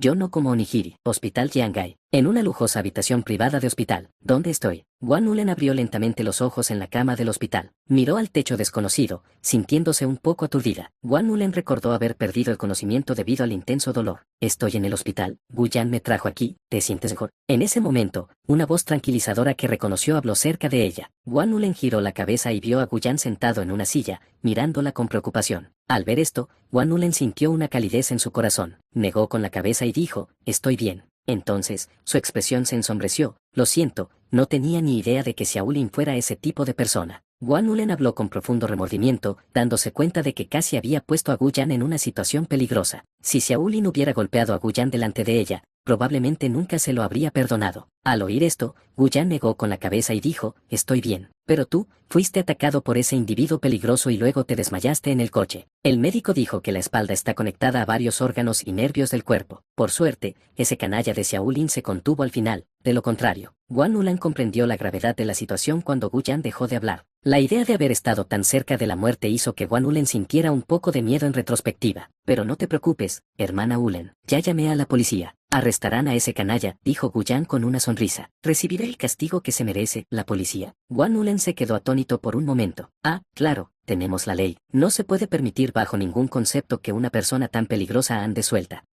Yo no como onigiri. Hospital Yangai. En una lujosa habitación privada de hospital. ¿Dónde estoy? Wan Ulen abrió lentamente los ojos en la cama del hospital. Miró al techo desconocido, sintiéndose un poco aturdida. Wan Ulen recordó haber perdido el conocimiento debido al intenso dolor. Estoy en el hospital. Guyan me trajo aquí. ¿Te sientes mejor? En ese momento, una voz tranquilizadora que reconoció habló cerca de ella. Wan Ulen giró la cabeza y vio a Guyan sentado en una silla, mirándola con preocupación. Al ver esto, Wan Ulen sintió una calidez en su corazón. Negó con la cabeza y dijo, estoy bien. Entonces, su expresión se ensombreció. Lo siento, no tenía ni idea de que Xiaolin fuera ese tipo de persona. Wan Ulen habló con profundo remordimiento, dándose cuenta de que casi había puesto a Guyan en una situación peligrosa. Si Xiaolin hubiera golpeado a Guyan delante de ella, probablemente nunca se lo habría perdonado. Al oír esto, Guyan negó con la cabeza y dijo, estoy bien. Pero tú, fuiste atacado por ese individuo peligroso y luego te desmayaste en el coche. El médico dijo que la espalda está conectada a varios órganos y nervios del cuerpo. Por suerte, ese canalla de Xiaolin se contuvo al final. De lo contrario, Wan Ulen comprendió la gravedad de la situación cuando Guyan dejó de hablar. La idea de haber estado tan cerca de la muerte hizo que Wan Ulen sintiera un poco de miedo en retrospectiva. Pero no te preocupes, hermana Ulen. Ya llamé a la policía. Arrestarán a ese canalla, dijo Guyan con una sonrisa. ¿Recibirá el castigo que se merece la policía? Wan Ulen se quedó atónito por un momento. Ah, claro, tenemos la ley. No se puede permitir bajo ningún concepto que una persona tan peligrosa ande suelta.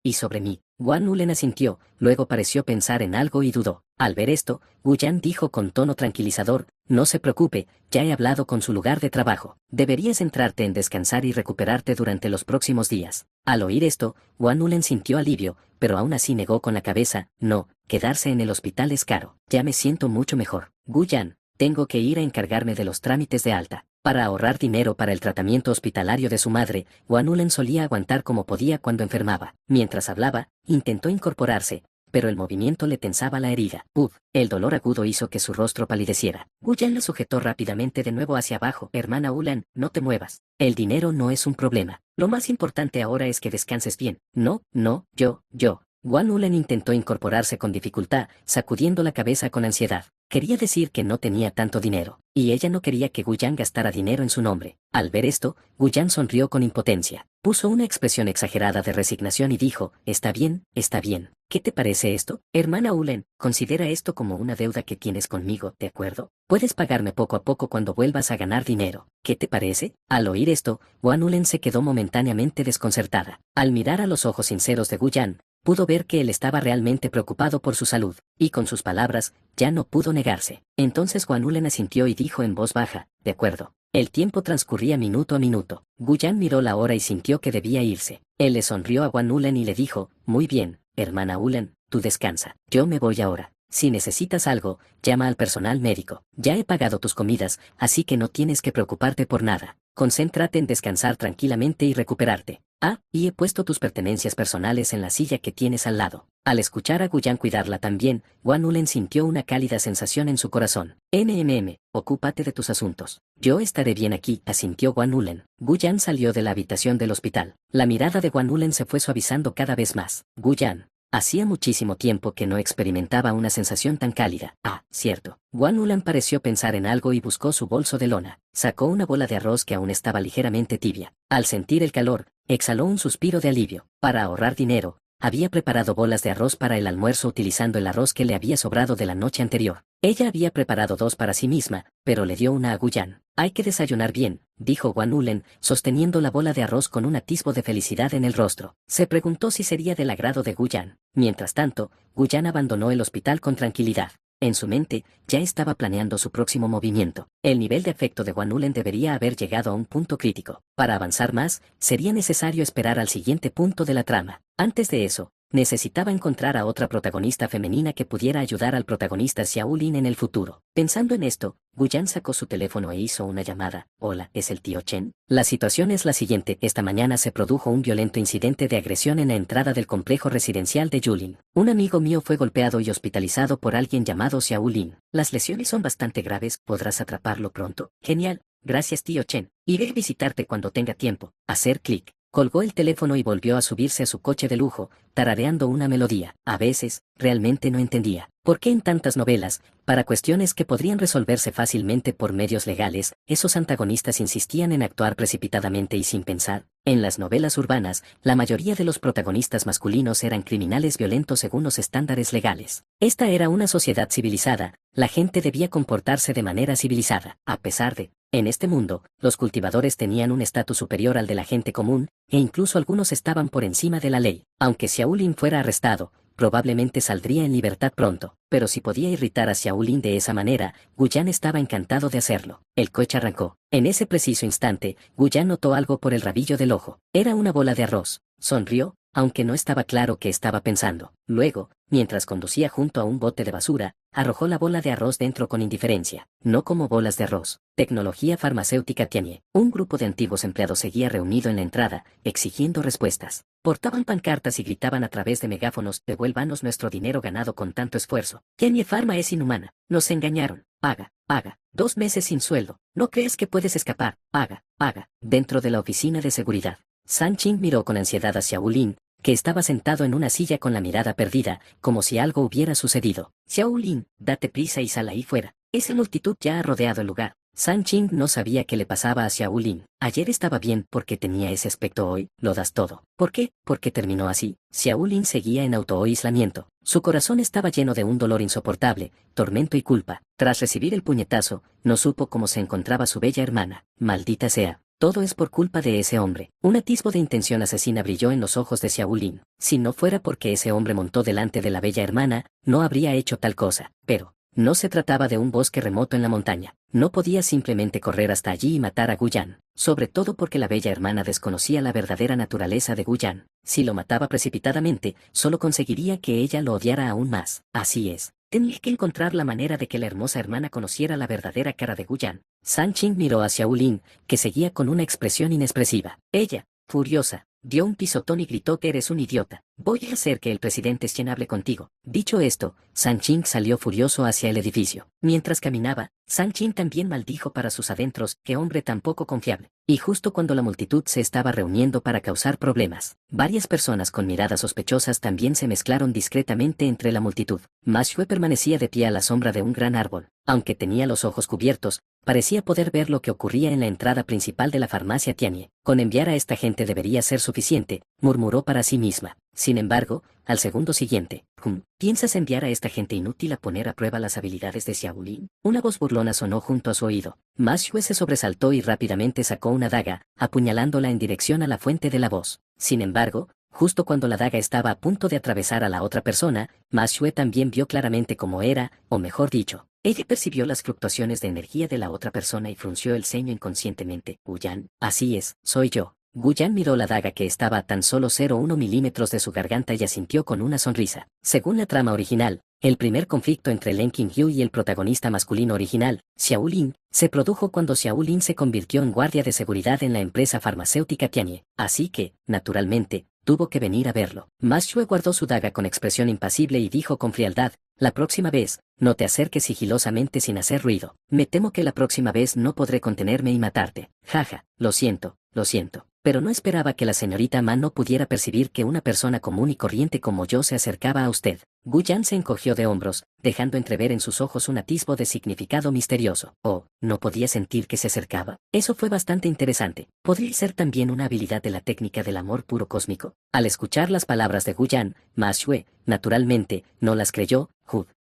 Y sobre mí. Wan Ulen asintió, luego pareció pensar en algo y dudó. Al ver esto, Guyan dijo con tono tranquilizador, no se preocupe, ya he hablado con su lugar de trabajo. Deberías centrarte en descansar y recuperarte durante los próximos días. Al oír esto, Wan Ulen sintió alivio, pero aún así negó con la cabeza, no, quedarse en el hospital es caro. Ya me siento mucho mejor. Guyan, tengo que ir a encargarme de los trámites de alta. Para ahorrar dinero para el tratamiento hospitalario de su madre, Wan Ulen solía aguantar como podía cuando enfermaba. Mientras hablaba, intentó incorporarse, pero el movimiento le tensaba la herida. El dolor agudo hizo que su rostro palideciera. Guyan la sujetó rápidamente de nuevo hacia abajo. Hermana Ulen, no te muevas. El dinero no es un problema. Lo más importante ahora es que descanses bien. No, yo. Wan Ulen intentó incorporarse con dificultad, sacudiendo la cabeza con ansiedad. Quería decir que no tenía tanto dinero, y ella no quería que Guyan gastara dinero en su nombre. Al ver esto, Guyan sonrió con impotencia. Puso una expresión exagerada de resignación y dijo, está bien. ¿Qué te parece esto? Hermana Ulen, considera esto como una deuda que tienes conmigo, ¿de acuerdo? Puedes pagarme poco a poco cuando vuelvas a ganar dinero. ¿Qué te parece? Al oír esto, Wan Ulen se quedó momentáneamente desconcertada. Al mirar a los ojos sinceros de Guyan, pudo ver que él estaba realmente preocupado por su salud, y con sus palabras, ya no pudo negarse. Entonces Wan Ulen asintió y dijo en voz baja, de acuerdo. El tiempo transcurría minuto a minuto. Guyan miró la hora y sintió que debía irse. Él le sonrió a Wan Ulen y le dijo, muy bien, hermana Ulen, tú descansa. Yo me voy ahora. Si necesitas algo, llama al personal médico. Ya he pagado tus comidas, así que no tienes que preocuparte por nada. Concéntrate en descansar tranquilamente y recuperarte. Y he puesto tus pertenencias personales en la silla que tienes al lado. Al escuchar a Guyan cuidarla también, Wan Ulen sintió una cálida sensación en su corazón. Ocúpate de tus asuntos. Yo estaré bien aquí, asintió Wan Ulen. Guyan salió de la habitación del hospital. La mirada de Wan Ulen se fue suavizando cada vez más. Guyan. Hacía muchísimo tiempo que no experimentaba una sensación tan cálida. Cierto. Wan Ulen pareció pensar en algo y buscó su bolso de lona. Sacó una bola de arroz que aún estaba ligeramente tibia. Al sentir el calor, exhaló un suspiro de alivio. Para ahorrar dinero, había preparado bolas de arroz para el almuerzo utilizando el arroz que le había sobrado de la noche anterior. Ella había preparado 2 para sí misma, pero le dio una a Guyan. Hay que desayunar bien, dijo Wan Ulen, sosteniendo la bola de arroz con un atisbo de felicidad en el rostro. Se preguntó si sería del agrado de Guyan. Mientras tanto, Guyan abandonó el hospital con tranquilidad. En su mente, ya estaba planeando su próximo movimiento. El nivel de afecto de Wan Ulen debería haber llegado a un punto crítico. Para avanzar más, sería necesario esperar al siguiente punto de la trama. Antes de eso, necesitaba encontrar a otra protagonista femenina que pudiera ayudar al protagonista Xiaolin en el futuro. Pensando en esto, Guyan sacó su teléfono e hizo una llamada. Hola, ¿es el tío Chen? La situación es la siguiente. Esta mañana se produjo un violento incidente de agresión en la entrada del complejo residencial de Yulin. Un amigo mío fue golpeado y hospitalizado por alguien llamado Xiaolin. Las lesiones son bastante graves. ¿Podrás atraparlo pronto? Genial. Gracias, tío Chen. Iré a visitarte cuando tenga tiempo. Hacer clic. Colgó el teléfono y volvió a subirse a su coche de lujo, tarareando una melodía. A veces, realmente no entendía. ¿Por qué en tantas novelas, para cuestiones que podrían resolverse fácilmente por medios legales, esos antagonistas insistían en actuar precipitadamente y sin pensar? En las novelas urbanas, la mayoría de los protagonistas masculinos eran criminales violentos según los estándares legales. Esta era una sociedad civilizada, la gente debía comportarse de manera civilizada. A pesar de, en este mundo, los cultivadores tenían un estatus superior al de la gente común, e incluso algunos estaban por encima de la ley. Aunque Xiaolin fuera arrestado, probablemente saldría en libertad pronto, pero si podía irritar a Xiaolin de esa manera, Gu Yan estaba encantado de hacerlo. El coche arrancó. En ese preciso instante, Gu Yan notó algo por el rabillo del ojo. Era una bola de arroz. Sonrió, aunque no estaba claro qué estaba pensando. Luego, mientras conducía junto a un bote de basura, arrojó la bola de arroz dentro con indiferencia. No como bolas de arroz. Tecnología farmacéutica Tianye. Un grupo de antiguos empleados seguía reunido en la entrada, exigiendo respuestas. Portaban pancartas y gritaban a través de megáfonos: devuélvanos nuestro dinero ganado con tanto esfuerzo. Tianye Pharma es inhumana. Nos engañaron. Paga, paga. 2 meses sin sueldo. ¿No crees que puedes escapar? Paga, paga. Dentro de la oficina de seguridad, San Ching miró con ansiedad a Xiaolin, que estaba sentado en una silla con la mirada perdida, como si algo hubiera sucedido. Xiaolin, date prisa y sal ahí fuera. Esa multitud ya ha rodeado el lugar. San Ching no sabía qué le pasaba a Xiaolin. Ayer estaba bien porque tenía ese aspecto, hoy lo das todo. ¿Por qué? Porque terminó así. Xiaolin seguía en autoaislamiento. Su corazón estaba lleno de un dolor insoportable, tormento y culpa. Tras recibir el puñetazo, no supo cómo se encontraba su bella hermana. Maldita sea. Todo es por culpa de ese hombre. Un atisbo de intención asesina brilló en los ojos de Xiaolin. Si no fuera porque ese hombre montó delante de la bella hermana, no habría hecho tal cosa. Pero no se trataba de un bosque remoto en la montaña. No podía simplemente correr hasta allí y matar a Gu Yan, sobre todo porque la bella hermana desconocía la verdadera naturaleza de Gu Yan. Si lo mataba precipitadamente, solo conseguiría que ella lo odiara aún más. Así es. Tenía que encontrar la manera de que la hermosa hermana conociera la verdadera cara de Gu Yan. San Ching miró a Xiaolin, que seguía con una expresión inexpresiva. Ella, furiosa, dio un pisotón y gritó que eres un idiota. Voy a hacer que el presidente Chen hable contigo. Dicho esto, San Ching salió furioso hacia el edificio. Mientras caminaba, San Ching también maldijo para sus adentros: qué hombre tan poco confiable. Y justo cuando la multitud se estaba reuniendo para causar problemas, varias personas con miradas sospechosas también se mezclaron discretamente entre la multitud. Ma Xue permanecía de pie a la sombra de un gran árbol. Aunque tenía los ojos cubiertos, parecía poder ver lo que ocurría en la entrada principal de la farmacia Tianye. Con enviar a esta gente debería ser suficiente, murmuró para sí misma. Sin embargo, al segundo siguiente, ¿piensas enviar a esta gente inútil a poner a prueba las habilidades de Xiaolin? Una voz burlona sonó junto a su oído. Ma Xue se sobresaltó y rápidamente sacó una daga, apuñalándola en dirección a la fuente de la voz. Sin embargo, justo cuando la daga estaba a punto de atravesar a la otra persona, Ma Xue también vio claramente cómo era, o mejor dicho, ella percibió las fluctuaciones de energía de la otra persona y frunció el ceño inconscientemente. Gu Yan, así es, soy yo. Gu Yan miró la daga que estaba a tan solo 0,1 milímetros de su garganta y asintió con una sonrisa. Según la trama original, el primer conflicto entre Len Qingyu y el protagonista masculino original, Xiaolin, se produjo cuando Xiaolin se convirtió en guardia de seguridad en la empresa farmacéutica Tianye. Así que, naturalmente, tuvo que venir a verlo. Ma Xue guardó su daga con expresión impasible y dijo con frialdad: la próxima vez, no te acerques sigilosamente sin hacer ruido. Me temo que la próxima vez no podré contenerme y matarte. Jaja, lo siento, lo siento. Pero no esperaba que la señorita Ma no pudiera percibir que una persona común y corriente como yo se acercaba a usted. Gu Yan se encogió de hombros, dejando entrever en sus ojos un atisbo de significado misterioso. Oh, ¿no podía sentir que se acercaba? Eso fue bastante interesante. ¿Podría ser también una habilidad de la técnica del amor puro cósmico? Al escuchar las palabras de Gu Yan, Ma Xue, naturalmente, no las creyó.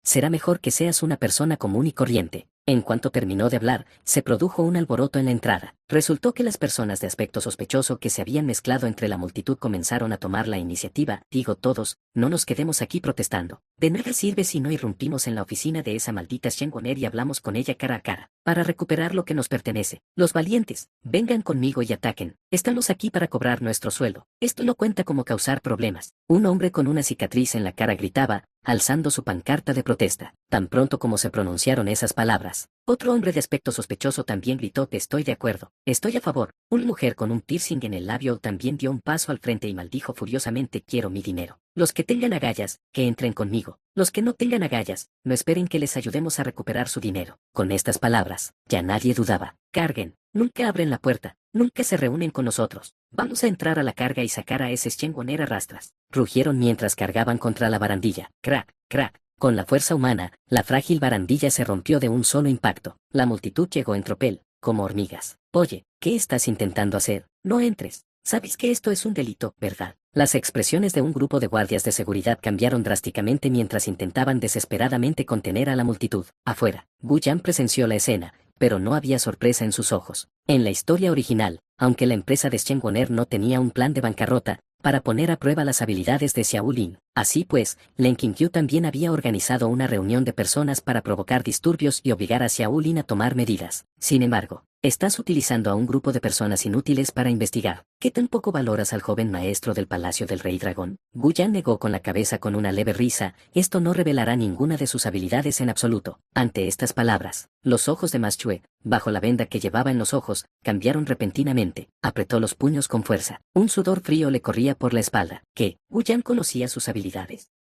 Será mejor que seas una persona común y corriente. En cuanto terminó de hablar, se produjo un alboroto en la entrada. Resultó que las personas de aspecto sospechoso que se habían mezclado entre la multitud comenzaron a tomar la iniciativa. Digo todos, no nos quedemos aquí protestando. De nada sirve si no irrumpimos en la oficina de esa maldita Shen Goner y hablamos con ella cara a cara, para recuperar lo que nos pertenece. Los valientes, vengan conmigo y ataquen. Estamos aquí para cobrar nuestro sueldo. Esto no cuenta como causar problemas. Un hombre con una cicatriz en la cara gritaba, alzando su pancarta de protesta. Tan pronto como se pronunciaron esas palabras, otro hombre de aspecto sospechoso también gritó: te estoy de acuerdo, estoy a favor. Una mujer con un piercing en el labio también dio un paso al frente y maldijo furiosamente: quiero mi dinero. Los que tengan agallas, que entren conmigo. Los que no tengan agallas, no esperen que les ayudemos a recuperar su dinero. Con estas palabras, ya nadie dudaba. Carguen, nunca abren la puerta, nunca se reúnen con nosotros. Vamos a entrar a la carga y sacar a ese Shen Goner a rastras. Rugieron mientras cargaban contra la barandilla. Crack, crack. Con la fuerza humana, la frágil barandilla se rompió de un solo impacto. La multitud llegó en tropel, como hormigas. Oye, ¿qué estás intentando hacer? No entres. Sabes que esto es un delito, ¿verdad? Las expresiones de un grupo de guardias de seguridad cambiaron drásticamente mientras intentaban desesperadamente contener a la multitud. Afuera, Gu Yan presenció la escena, pero no había sorpresa en sus ojos. En la historia original, aunque la empresa de Shen Woner no tenía un plan de bancarrota, para poner a prueba las habilidades de Xiao Lin. Así pues, Len Qingqiu también había organizado una reunión de personas para provocar disturbios y obligar a Xiao Lin a tomar medidas. Sin embargo, estás utilizando a un grupo de personas inútiles para investigar. ¿Qué tan poco valoras al joven maestro del Palacio del Rey Dragón? Gu Yan negó con la cabeza con una leve risa, esto no revelará ninguna de sus habilidades en absoluto. Ante estas palabras, los ojos de Ma Xue, bajo la venda que llevaba en los ojos, cambiaron repentinamente. Apretó los puños con fuerza. Un sudor frío le corría por la espalda. ¿Qué? Gu Yan conocía sus habilidades.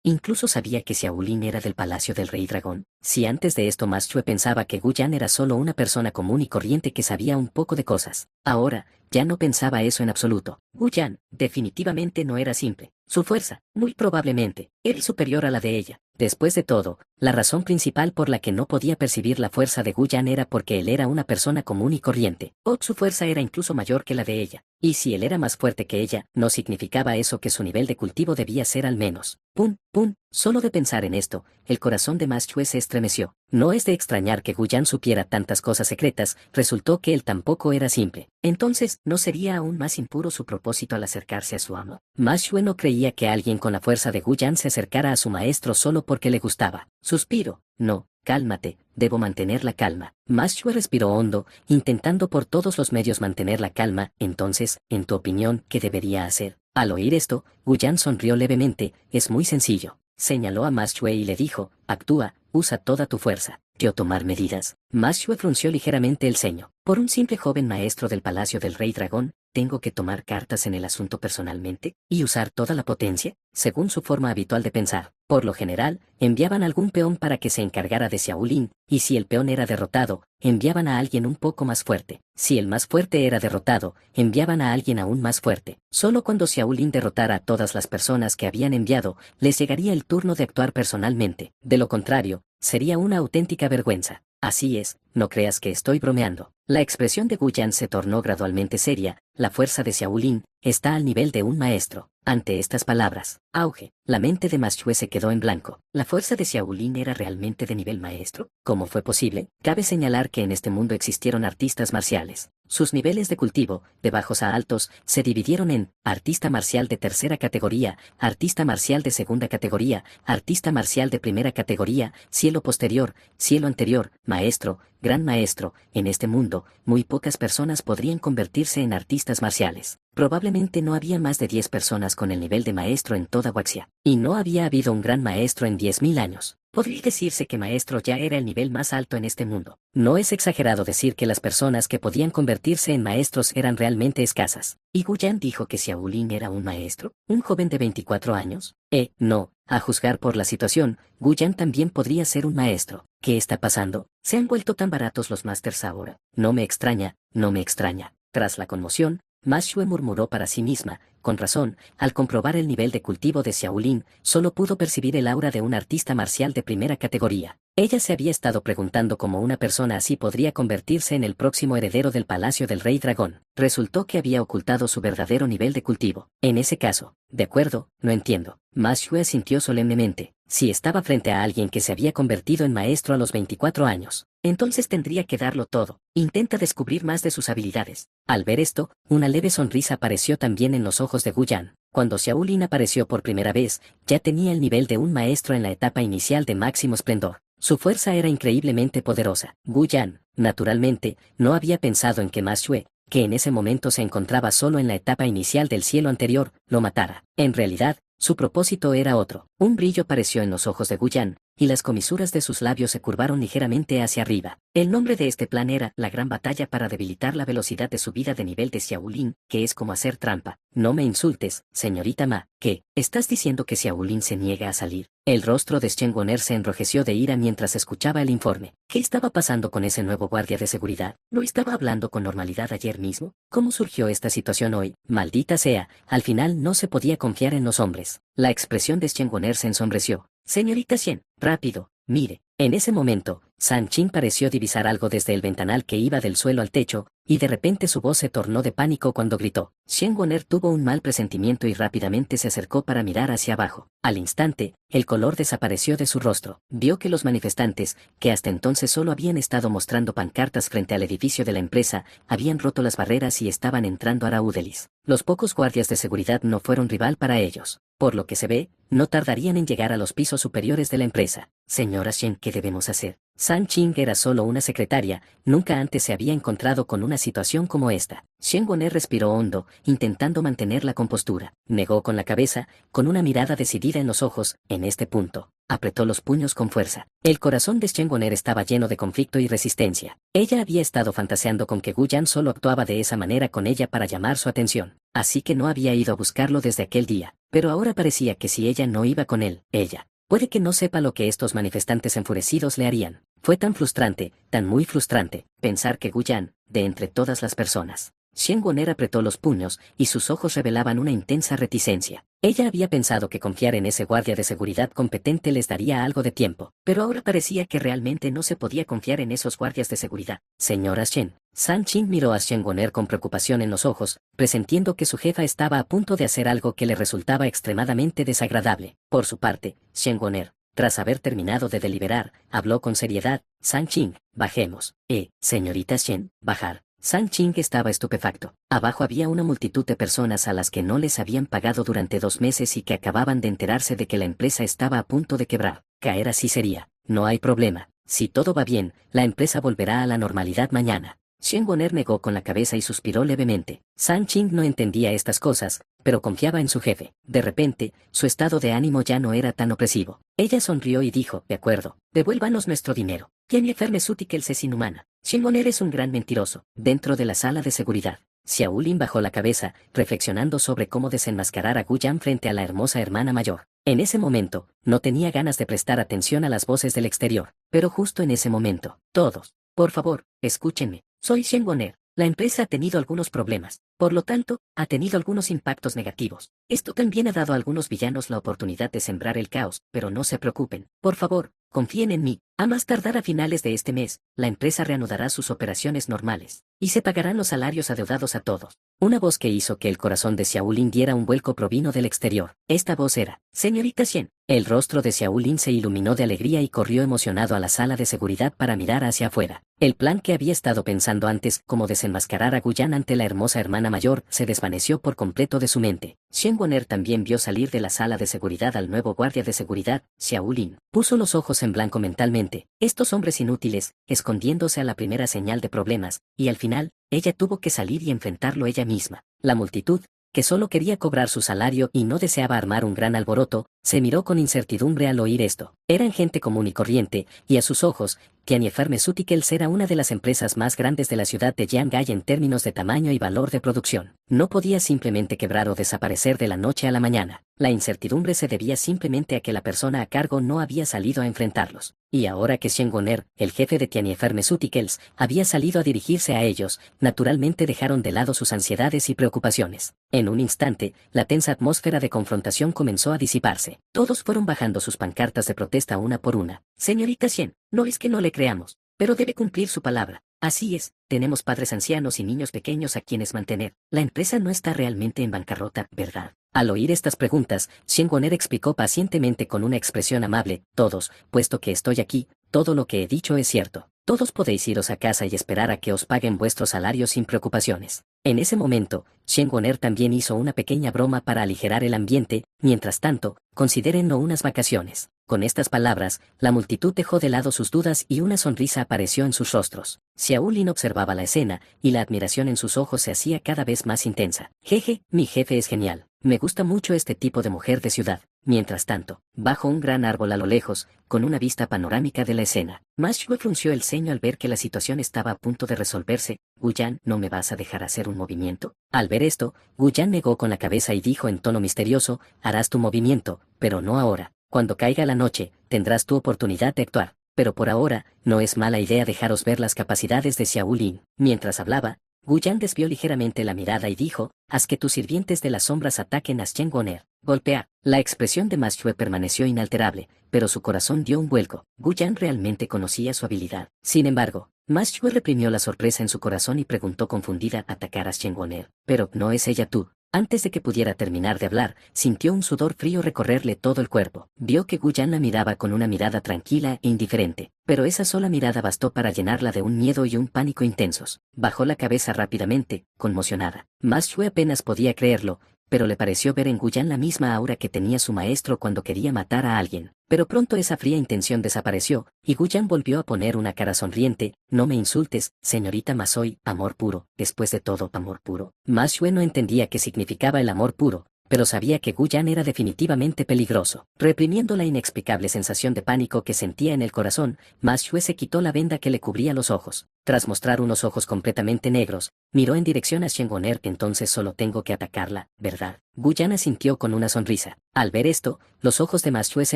Incluso sabía que Xiao Lin era del Palacio del Rey Dragón. Si antes de esto Ma Xue pensaba que Gu Yan era solo una persona común y corriente que sabía un poco de cosas, ahora, ya no pensaba eso en absoluto. Gu Yan, definitivamente no era simple. Su fuerza, muy probablemente, era superior a la de ella. Después de todo, la razón principal por la que no podía percibir la fuerza de Gu Yan era porque él era una persona común y corriente. O su fuerza era incluso mayor que la de ella. Y si él era más fuerte que ella, no significaba eso que su nivel de cultivo debía ser al menos. ¡Pum! ¡Pum! Solo de pensar en esto, el corazón de Ma Xue se estremeció. No es de extrañar que Gu Yan supiera tantas cosas secretas, resultó que él tampoco era simple. Entonces, ¿no sería aún más impuro su propósito al acercarse a su amo? Ma Xue no creía que alguien con la fuerza de Gu Yan se acercara a su maestro solo porque le gustaba. Suspiro. No, cálmate, debo mantener la calma. Ma Xue respiró hondo, intentando por todos los medios mantener la calma. Entonces, en tu opinión, ¿qué debería hacer? Al oír esto, Gu Yan sonrió levemente. Es muy sencillo. Señaló a Ma Xue y le dijo, actúa, usa toda tu fuerza. ¿Yo tomar medidas? Ma Xue frunció ligeramente el ceño. Por un simple joven maestro del Palacio del Rey Dragón, ¿tengo que tomar cartas en el asunto personalmente? ¿Y usar toda la potencia? Según su forma habitual de pensar, por lo general, enviaban algún peón para que se encargara de Xiao Lin, y si el peón era derrotado, enviaban a alguien un poco más fuerte. Si el más fuerte era derrotado, enviaban a alguien aún más fuerte. Solo cuando Xiao Lin derrotara a todas las personas que habían enviado, les llegaría el turno de actuar personalmente. De lo contrario, sería una auténtica vergüenza. Así es, no creas que estoy bromeando. La expresión de Gu Yan se tornó gradualmente seria. La fuerza de Xiao Lin está al nivel de un maestro. Ante estas palabras, auge, la mente de Ma Xue se quedó en blanco. ¿La fuerza de Xiao Lin era realmente de nivel maestro? ¿Cómo fue posible? Cabe señalar que en este mundo existieron artistas marciales. Sus niveles de cultivo, de bajos a altos, se dividieron en artista marcial de tercera categoría, artista marcial de segunda categoría, artista marcial de primera categoría, cielo posterior, cielo anterior, maestro, gran maestro. En este mundo, muy pocas personas podrían convertirse en artistas marciales. Probablemente no había más de 10 personas con el nivel de maestro en toda Huaxia, y no había habido un gran maestro en 10.000 años. Podría decirse que maestro ya era el nivel más alto en este mundo. No es exagerado decir que las personas que podían convertirse en maestros eran realmente escasas. ¿Y Gu Yan dijo que Xiao Lin era un maestro? ¿Un joven de 24 años? No, a juzgar por la situación, Gu Yan también podría ser un maestro. ¿Qué está pasando? ¿Se han vuelto tan baratos los másters ahora? No me extraña, no me extraña. Tras la conmoción, Ma Xue murmuró para sí misma, con razón, al comprobar el nivel de cultivo de Xiao Lin, solo pudo percibir el aura de un artista marcial de primera categoría. Ella se había estado preguntando cómo una persona así podría convertirse en el próximo heredero del Palacio del Rey Dragón. Resultó que había ocultado su verdadero nivel de cultivo. En ese caso, de acuerdo, no entiendo. Ma Xue asintió solemnemente. Si estaba frente a alguien que se había convertido en maestro a los 24 años, entonces tendría que darlo todo. Intenta descubrir más de sus habilidades. Al ver esto, una leve sonrisa apareció también en los ojos de Gu Yan. Cuando Xiao Lin apareció por primera vez, ya tenía el nivel de un maestro en la etapa inicial de máximo esplendor. Su fuerza era increíblemente poderosa. Gu Yan, naturalmente, no había pensado en que Ma Xue, que en ese momento se encontraba solo en la etapa inicial del cielo anterior, lo matara. En realidad, su propósito era otro. Un brillo apareció en los ojos de Gu Yan, y las comisuras de sus labios se curvaron ligeramente hacia arriba. El nombre de este plan era la gran batalla para debilitar la velocidad de subida de nivel de Xiao Lin, que es como hacer trampa. No me insultes, señorita Ma. ¿Qué? ¿Estás diciendo que Xiao Lin se niega a salir? El rostro de Shen Woner se enrojeció de ira mientras escuchaba el informe. ¿Qué estaba pasando con ese nuevo guardia de seguridad? ¿No estaba hablando con normalidad ayer mismo? ¿Cómo surgió esta situación hoy? Maldita sea, al final no se podía confiar en los hombres. La expresión de Shen Woner se ensombreció. Señorita Shen, rápido, mire. En ese momento, San Chin pareció divisar algo desde el ventanal que iba del suelo al techo, y de repente su voz se tornó de pánico cuando gritó. Shen Woner tuvo un mal presentimiento y rápidamente se acercó para mirar hacia abajo. Al instante, el color desapareció de su rostro. Vio que los manifestantes, que hasta entonces solo habían estado mostrando pancartas frente al edificio de la empresa, habían roto las barreras y estaban entrando a Raudelis. Los pocos guardias de seguridad no fueron rival para ellos. Por lo que se ve, no tardarían en llegar a los pisos superiores de la empresa. Señora Shen, ¿qué debemos hacer? San Ching era solo una secretaria, nunca antes se había encontrado con una situación como esta. Shen Woner respiró hondo, intentando mantener la compostura. Negó con la cabeza, con una mirada decidida en los ojos. En este punto, apretó los puños con fuerza. El corazón de Shen Woner estaba lleno de conflicto y resistencia. Ella había estado fantaseando con que Gu Yan solo actuaba de esa manera con ella para llamar su atención. Así que no había ido a buscarlo desde aquel día. Pero ahora parecía que si ella no iba con él, ella puede que no sepa lo que estos manifestantes enfurecidos le harían. Fue tan frustrante, tan muy frustrante, pensar que Gu Yan, de entre todas las personas. Shen Woner apretó los puños, y sus ojos revelaban una intensa reticencia. Ella había pensado que confiar en ese guardia de seguridad competente les daría algo de tiempo, pero ahora parecía que realmente no se podía confiar en esos guardias de seguridad. Señora Shen. San Chin miró a Shen Woner con preocupación en los ojos, presentiendo que su jefa estaba a punto de hacer algo que le resultaba extremadamente desagradable. Por su parte, Shen Woner, tras haber terminado de deliberar, habló con seriedad. San Chin, bajemos. Señorita Shen, bajar. San Ching estaba estupefacto. Abajo había una multitud de personas a las que no les habían pagado durante 2 meses y que acababan de enterarse de que la empresa estaba a punto de quebrar. Caer así sería. No hay problema. Si todo va bien, la empresa volverá a la normalidad mañana. Shen Woner negó con la cabeza y suspiró levemente. San Ching no entendía estas cosas, pero confiaba en su jefe. De repente, su estado de ánimo ya no era tan opresivo. Ella sonrió y dijo, de acuerdo, devuélvanos nuestro dinero. Tiene Pharmaceuticals es inhumana. Shen Woner es un gran mentiroso. Dentro de la sala de seguridad, Xiao Lin bajó la cabeza, reflexionando sobre cómo desenmascarar a Gu Yan frente a la hermosa hermana mayor. En ese momento, no tenía ganas de prestar atención a las voces del exterior, pero justo en ese momento, todos, por favor, escúchenme. Soy Shen Woner. La empresa ha tenido algunos problemas, por lo tanto, ha tenido algunos impactos negativos. Esto también ha dado a algunos villanos la oportunidad de sembrar el caos, pero no se preocupen. Por favor, confíen en mí. A más tardar a finales de este mes, la empresa reanudará sus operaciones normales, y se pagarán los salarios adeudados a todos. Una voz que hizo que el corazón de Xiao Lin diera un vuelco provino del exterior. Esta voz era, Señorita Shen. El rostro de Xiao Lin se iluminó de alegría y corrió emocionado a la sala de seguridad para mirar hacia afuera. El plan que había estado pensando antes, como desenmascarar a Gu Yan ante la hermosa hermana mayor, se desvaneció por completo de su mente. Shen Woner también vio salir de la sala de seguridad al nuevo guardia de seguridad, Xiao Lin. Puso los ojos en blanco mentalmente. Estos hombres inútiles, escondiéndose a la primera señal de problemas, y al final, ella tuvo que salir y enfrentarlo ella misma. La multitud, que solo quería cobrar su salario y no deseaba armar un gran alboroto, se miró con incertidumbre al oír esto. Eran gente común y corriente, y a sus ojos, Tianye Pharmaceuticals era una de las empresas más grandes de la ciudad de Jiangai en términos de tamaño y valor de producción. No podía simplemente quebrar o desaparecer de la noche a la mañana. La incertidumbre se debía simplemente a que la persona a cargo no había salido a enfrentarlos. Y ahora que Shen Woner, el jefe de Tianye Pharmaceuticals, había salido a dirigirse a ellos, naturalmente dejaron de lado sus ansiedades y preocupaciones. En un instante, la tensa atmósfera de confrontación comenzó a disiparse. Todos fueron bajando sus pancartas de protesta una por una. Señorita Shen, no es que no le creamos, pero debe cumplir su palabra. Así es, tenemos padres ancianos y niños pequeños a quienes mantener. La empresa no está realmente en bancarrota, ¿verdad? Al oír estas preguntas, Shen Woner explicó pacientemente con una expresión amable, todos, puesto que estoy aquí, todo lo que he dicho es cierto. Todos podéis iros a casa y esperar a que os paguen vuestros salarios sin preocupaciones. En ese momento, Shen Woner también hizo una pequeña broma para aligerar el ambiente. Mientras tanto, considérenlo unas vacaciones. Con estas palabras, la multitud dejó de lado sus dudas y una sonrisa apareció en sus rostros. Xiao Lin observaba la escena, y la admiración en sus ojos se hacía cada vez más intensa. Jeje, mi jefe es genial. Me gusta mucho este tipo de mujer de ciudad. Mientras tanto, bajo un gran árbol a lo lejos, con una vista panorámica de la escena, Ma Shuo frunció el ceño al ver que la situación estaba a punto de resolverse. Gu Yan, ¿no me vas a dejar hacer un movimiento? Al ver esto, Gu Yan negó con la cabeza y dijo en tono misterioso, harás tu movimiento, pero no ahora. Cuando caiga la noche, tendrás tu oportunidad de actuar. Pero por ahora, no es mala idea dejaros ver las capacidades de Xiao Lin. Mientras hablaba, Gu Yan desvió ligeramente la mirada y dijo, haz que tus sirvientes de las sombras ataquen a Shen Goner. Golpea. La expresión de Ma Xue permaneció inalterable, pero su corazón dio un vuelco. Gu Yan realmente conocía su habilidad. Sin embargo, Ma Xue reprimió la sorpresa en su corazón y preguntó confundida, ¿atacar a Shen Goner? Pero, ¿no es ella tú? Antes de que pudiera terminar de hablar, sintió un sudor frío recorrerle todo el cuerpo. Vio que Gu Yan la miraba con una mirada tranquila e indiferente, pero esa sola mirada bastó para llenarla de un miedo y un pánico intensos. Bajó la cabeza rápidamente, conmocionada. Ma Xue apenas podía creerlo, pero le pareció ver en Gu Yan la misma aura que tenía su maestro cuando quería matar a alguien. Pero pronto esa fría intención desapareció, y Gu Yan volvió a poner una cara sonriente. No me insultes, señorita Ma, soy amor puro, después de todo, amor puro. Ma Xue no entendía qué significaba el amor puro, pero sabía que Gu Yan era definitivamente peligroso. Reprimiendo la inexplicable sensación de pánico que sentía en el corazón, Ma Xue se quitó la venda que le cubría los ojos. Tras mostrar unos ojos completamente negros, miró en dirección a Shen Goner. Entonces solo tengo que atacarla, ¿verdad? Gu Yan asintió con una sonrisa. Al ver esto, los ojos de Ma Xue se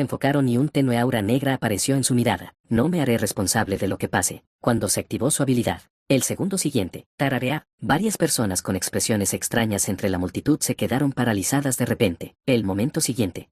enfocaron y un tenue aura negra apareció en su mirada. No me haré responsable de lo que pase. Cuando se activó su habilidad, el segundo siguiente, tararea, varias personas con expresiones extrañas entre la multitud se quedaron paralizadas de repente. El momento siguiente,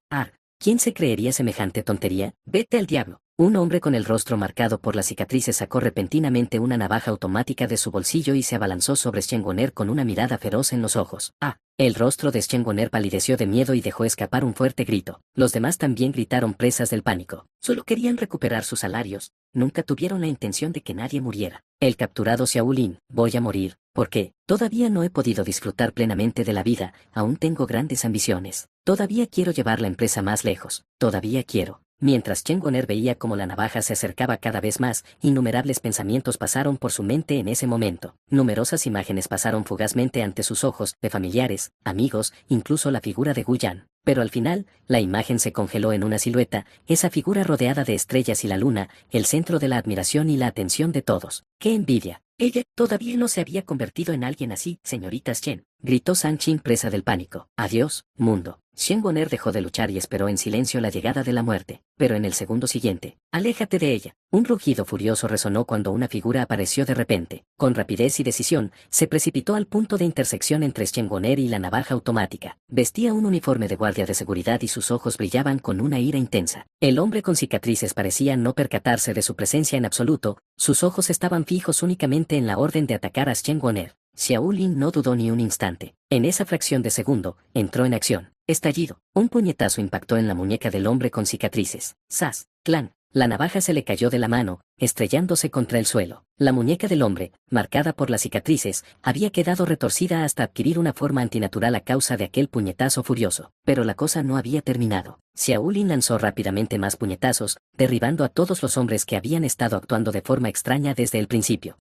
¿quién se creería semejante tontería? Vete al diablo. Un hombre con el rostro marcado por las cicatrices sacó repentinamente una navaja automática de su bolsillo y se abalanzó sobre Shen Goner con una mirada feroz en los ojos. El rostro de Shen Goner palideció de miedo y dejó escapar un fuerte grito. Los demás también gritaron, presas del pánico. Solo querían recuperar sus salarios. Nunca tuvieron la intención de que nadie muriera. El capturado Xiao Lin, voy a morir. ¿Por qué? Todavía no he podido disfrutar plenamente de la vida, aún tengo grandes ambiciones. Todavía quiero llevar la empresa más lejos. Todavía quiero. Mientras Shen Goner veía cómo la navaja se acercaba cada vez más, innumerables pensamientos pasaron por su mente en ese momento. Numerosas imágenes pasaron fugazmente ante sus ojos, de familiares, amigos, incluso la figura de Gu Yan. Pero al final, la imagen se congeló en una silueta, esa figura rodeada de estrellas y la luna, el centro de la admiración y la atención de todos. ¡Qué envidia! Ella todavía no se había convertido en alguien así, señorita Shen, gritó San Qin, presa del pánico. Adiós, mundo. Shen Goner dejó de luchar y esperó en silencio la llegada de la muerte, pero en el segundo siguiente, aléjate de ella. Un rugido furioso resonó cuando una figura apareció de repente. Con rapidez y decisión, se precipitó al punto de intersección entre Shen Goner y la navaja automática. Vestía un uniforme de guardia de seguridad y sus ojos brillaban con una ira intensa. El hombre con cicatrices parecía no percatarse de su presencia en absoluto, sus ojos estaban fijos únicamente en la orden de atacar a Shen Goner. Xiao Lin no dudó ni un instante. En esa fracción de segundo, entró en acción. Estallido. Un puñetazo impactó en la muñeca del hombre con cicatrices. ¡Zas! ¡Clan! La navaja se le cayó de la mano, estrellándose contra el suelo. La muñeca del hombre, marcada por las cicatrices, había quedado retorcida hasta adquirir una forma antinatural a causa de aquel puñetazo furioso. Pero la cosa no había terminado. Xiao Lin lanzó rápidamente más puñetazos, derribando a todos los hombres que habían estado actuando de forma extraña desde el principio.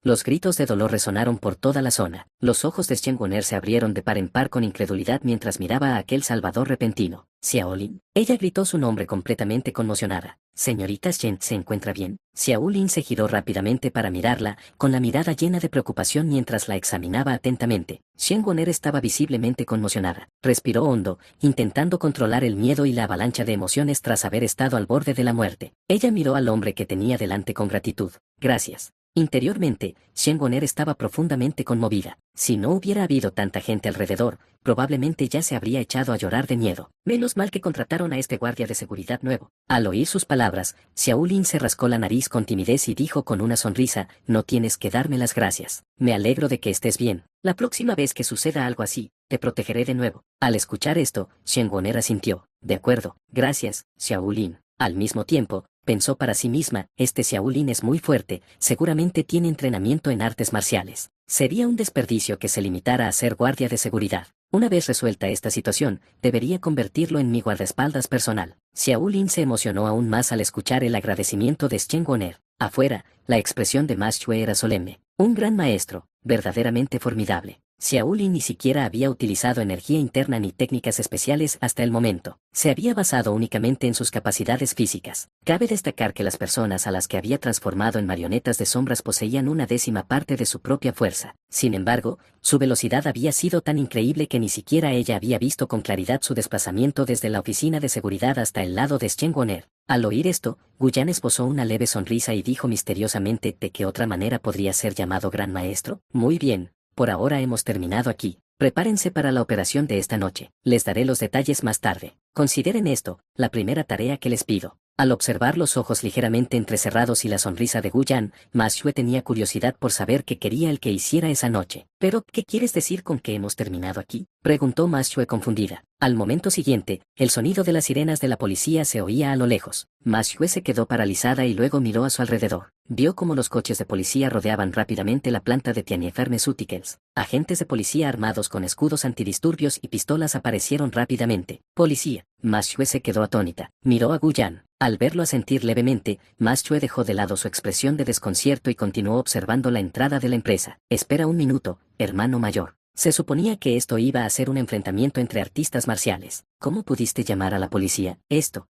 Los gritos de dolor resonaron por toda la zona. Los ojos de Shen Goner se abrieron de par en par con incredulidad mientras miraba a aquel salvador repentino. ¿Xiao Lin? Ella gritó su nombre completamente conmocionada. Señorita Shen, ¿se encuentra bien? Xiao Lin se giró rápidamente para mirarla, con la mirada llena de preocupación mientras la examinaba atentamente. Shen Goner estaba visiblemente conmocionada. Respiró hondo, intentando controlar el miedo y la avalancha de emociones tras haber estado al borde de la muerte. Ella miró al hombre que tenía delante con gratitud. Gracias. Interiormente, Shen Goner estaba profundamente conmovida. Si no hubiera habido tanta gente alrededor, probablemente ya se habría echado a llorar de miedo. Menos mal que contrataron a este guardia de seguridad nuevo. Al oír sus palabras, Xiao Lin se rascó la nariz con timidez y dijo con una sonrisa, no tienes que darme las gracias. Me alegro de que estés bien. La próxima vez que suceda algo así, te protegeré de nuevo. Al escuchar esto, Shen Goner asintió. De acuerdo, gracias, Xiao Lin. Al mismo tiempo, pensó para sí misma, este Xiao Lin es muy fuerte, seguramente tiene entrenamiento en artes marciales. Sería un desperdicio que se limitara a ser guardia de seguridad. Una vez resuelta esta situación, debería convertirlo en mi guardaespaldas personal. Xiao Lin se emocionó aún más al escuchar el agradecimiento de Shen Goner. Afuera, la expresión de Ma Xue era solemne. Un gran maestro, verdaderamente formidable. Xiaolin ni siquiera había utilizado energía interna ni técnicas especiales hasta el momento. Se había basado únicamente en sus capacidades físicas. Cabe destacar que las personas a las que había transformado en marionetas de sombras poseían una décima parte de su propia fuerza. Sin embargo, su velocidad había sido tan increíble que ni siquiera ella había visto con claridad su desplazamiento desde la oficina de seguridad hasta el lado de Shen Woner. Al oír esto, Guyan esbozó una leve sonrisa y dijo misteriosamente: ¿de qué otra manera podría ser llamado Gran Maestro? Muy bien. Por ahora hemos terminado aquí. Prepárense para la operación de esta noche. Les daré los detalles más tarde. Consideren esto, la primera tarea que les pido. Al observar los ojos ligeramente entrecerrados y la sonrisa de Guyan, Ma Xue tenía curiosidad por saber qué quería el que hiciera esa noche. ¿Pero qué quieres decir con que hemos terminado aquí?, preguntó Ma Xue confundida. Al momento siguiente, el sonido de las sirenas de la policía se oía a lo lejos. Ma Xue se quedó paralizada y luego miró a su alrededor. Vio cómo los coches de policía rodeaban rápidamente la planta de Tianhe Pharmaceuticals. Agentes de policía armados con escudos antidisturbios y pistolas aparecieron rápidamente. Policía. Ma Xue se quedó atónita. Miró a Guyan. Al verlo asentir levemente, Ma Xue dejó de lado su expresión de desconcierto y continuó observando la entrada de la empresa. Espera un minuto, hermano mayor. Se suponía que esto iba a ser un enfrentamiento entre artistas marciales. ¿Cómo pudiste llamar a la policía? Esto.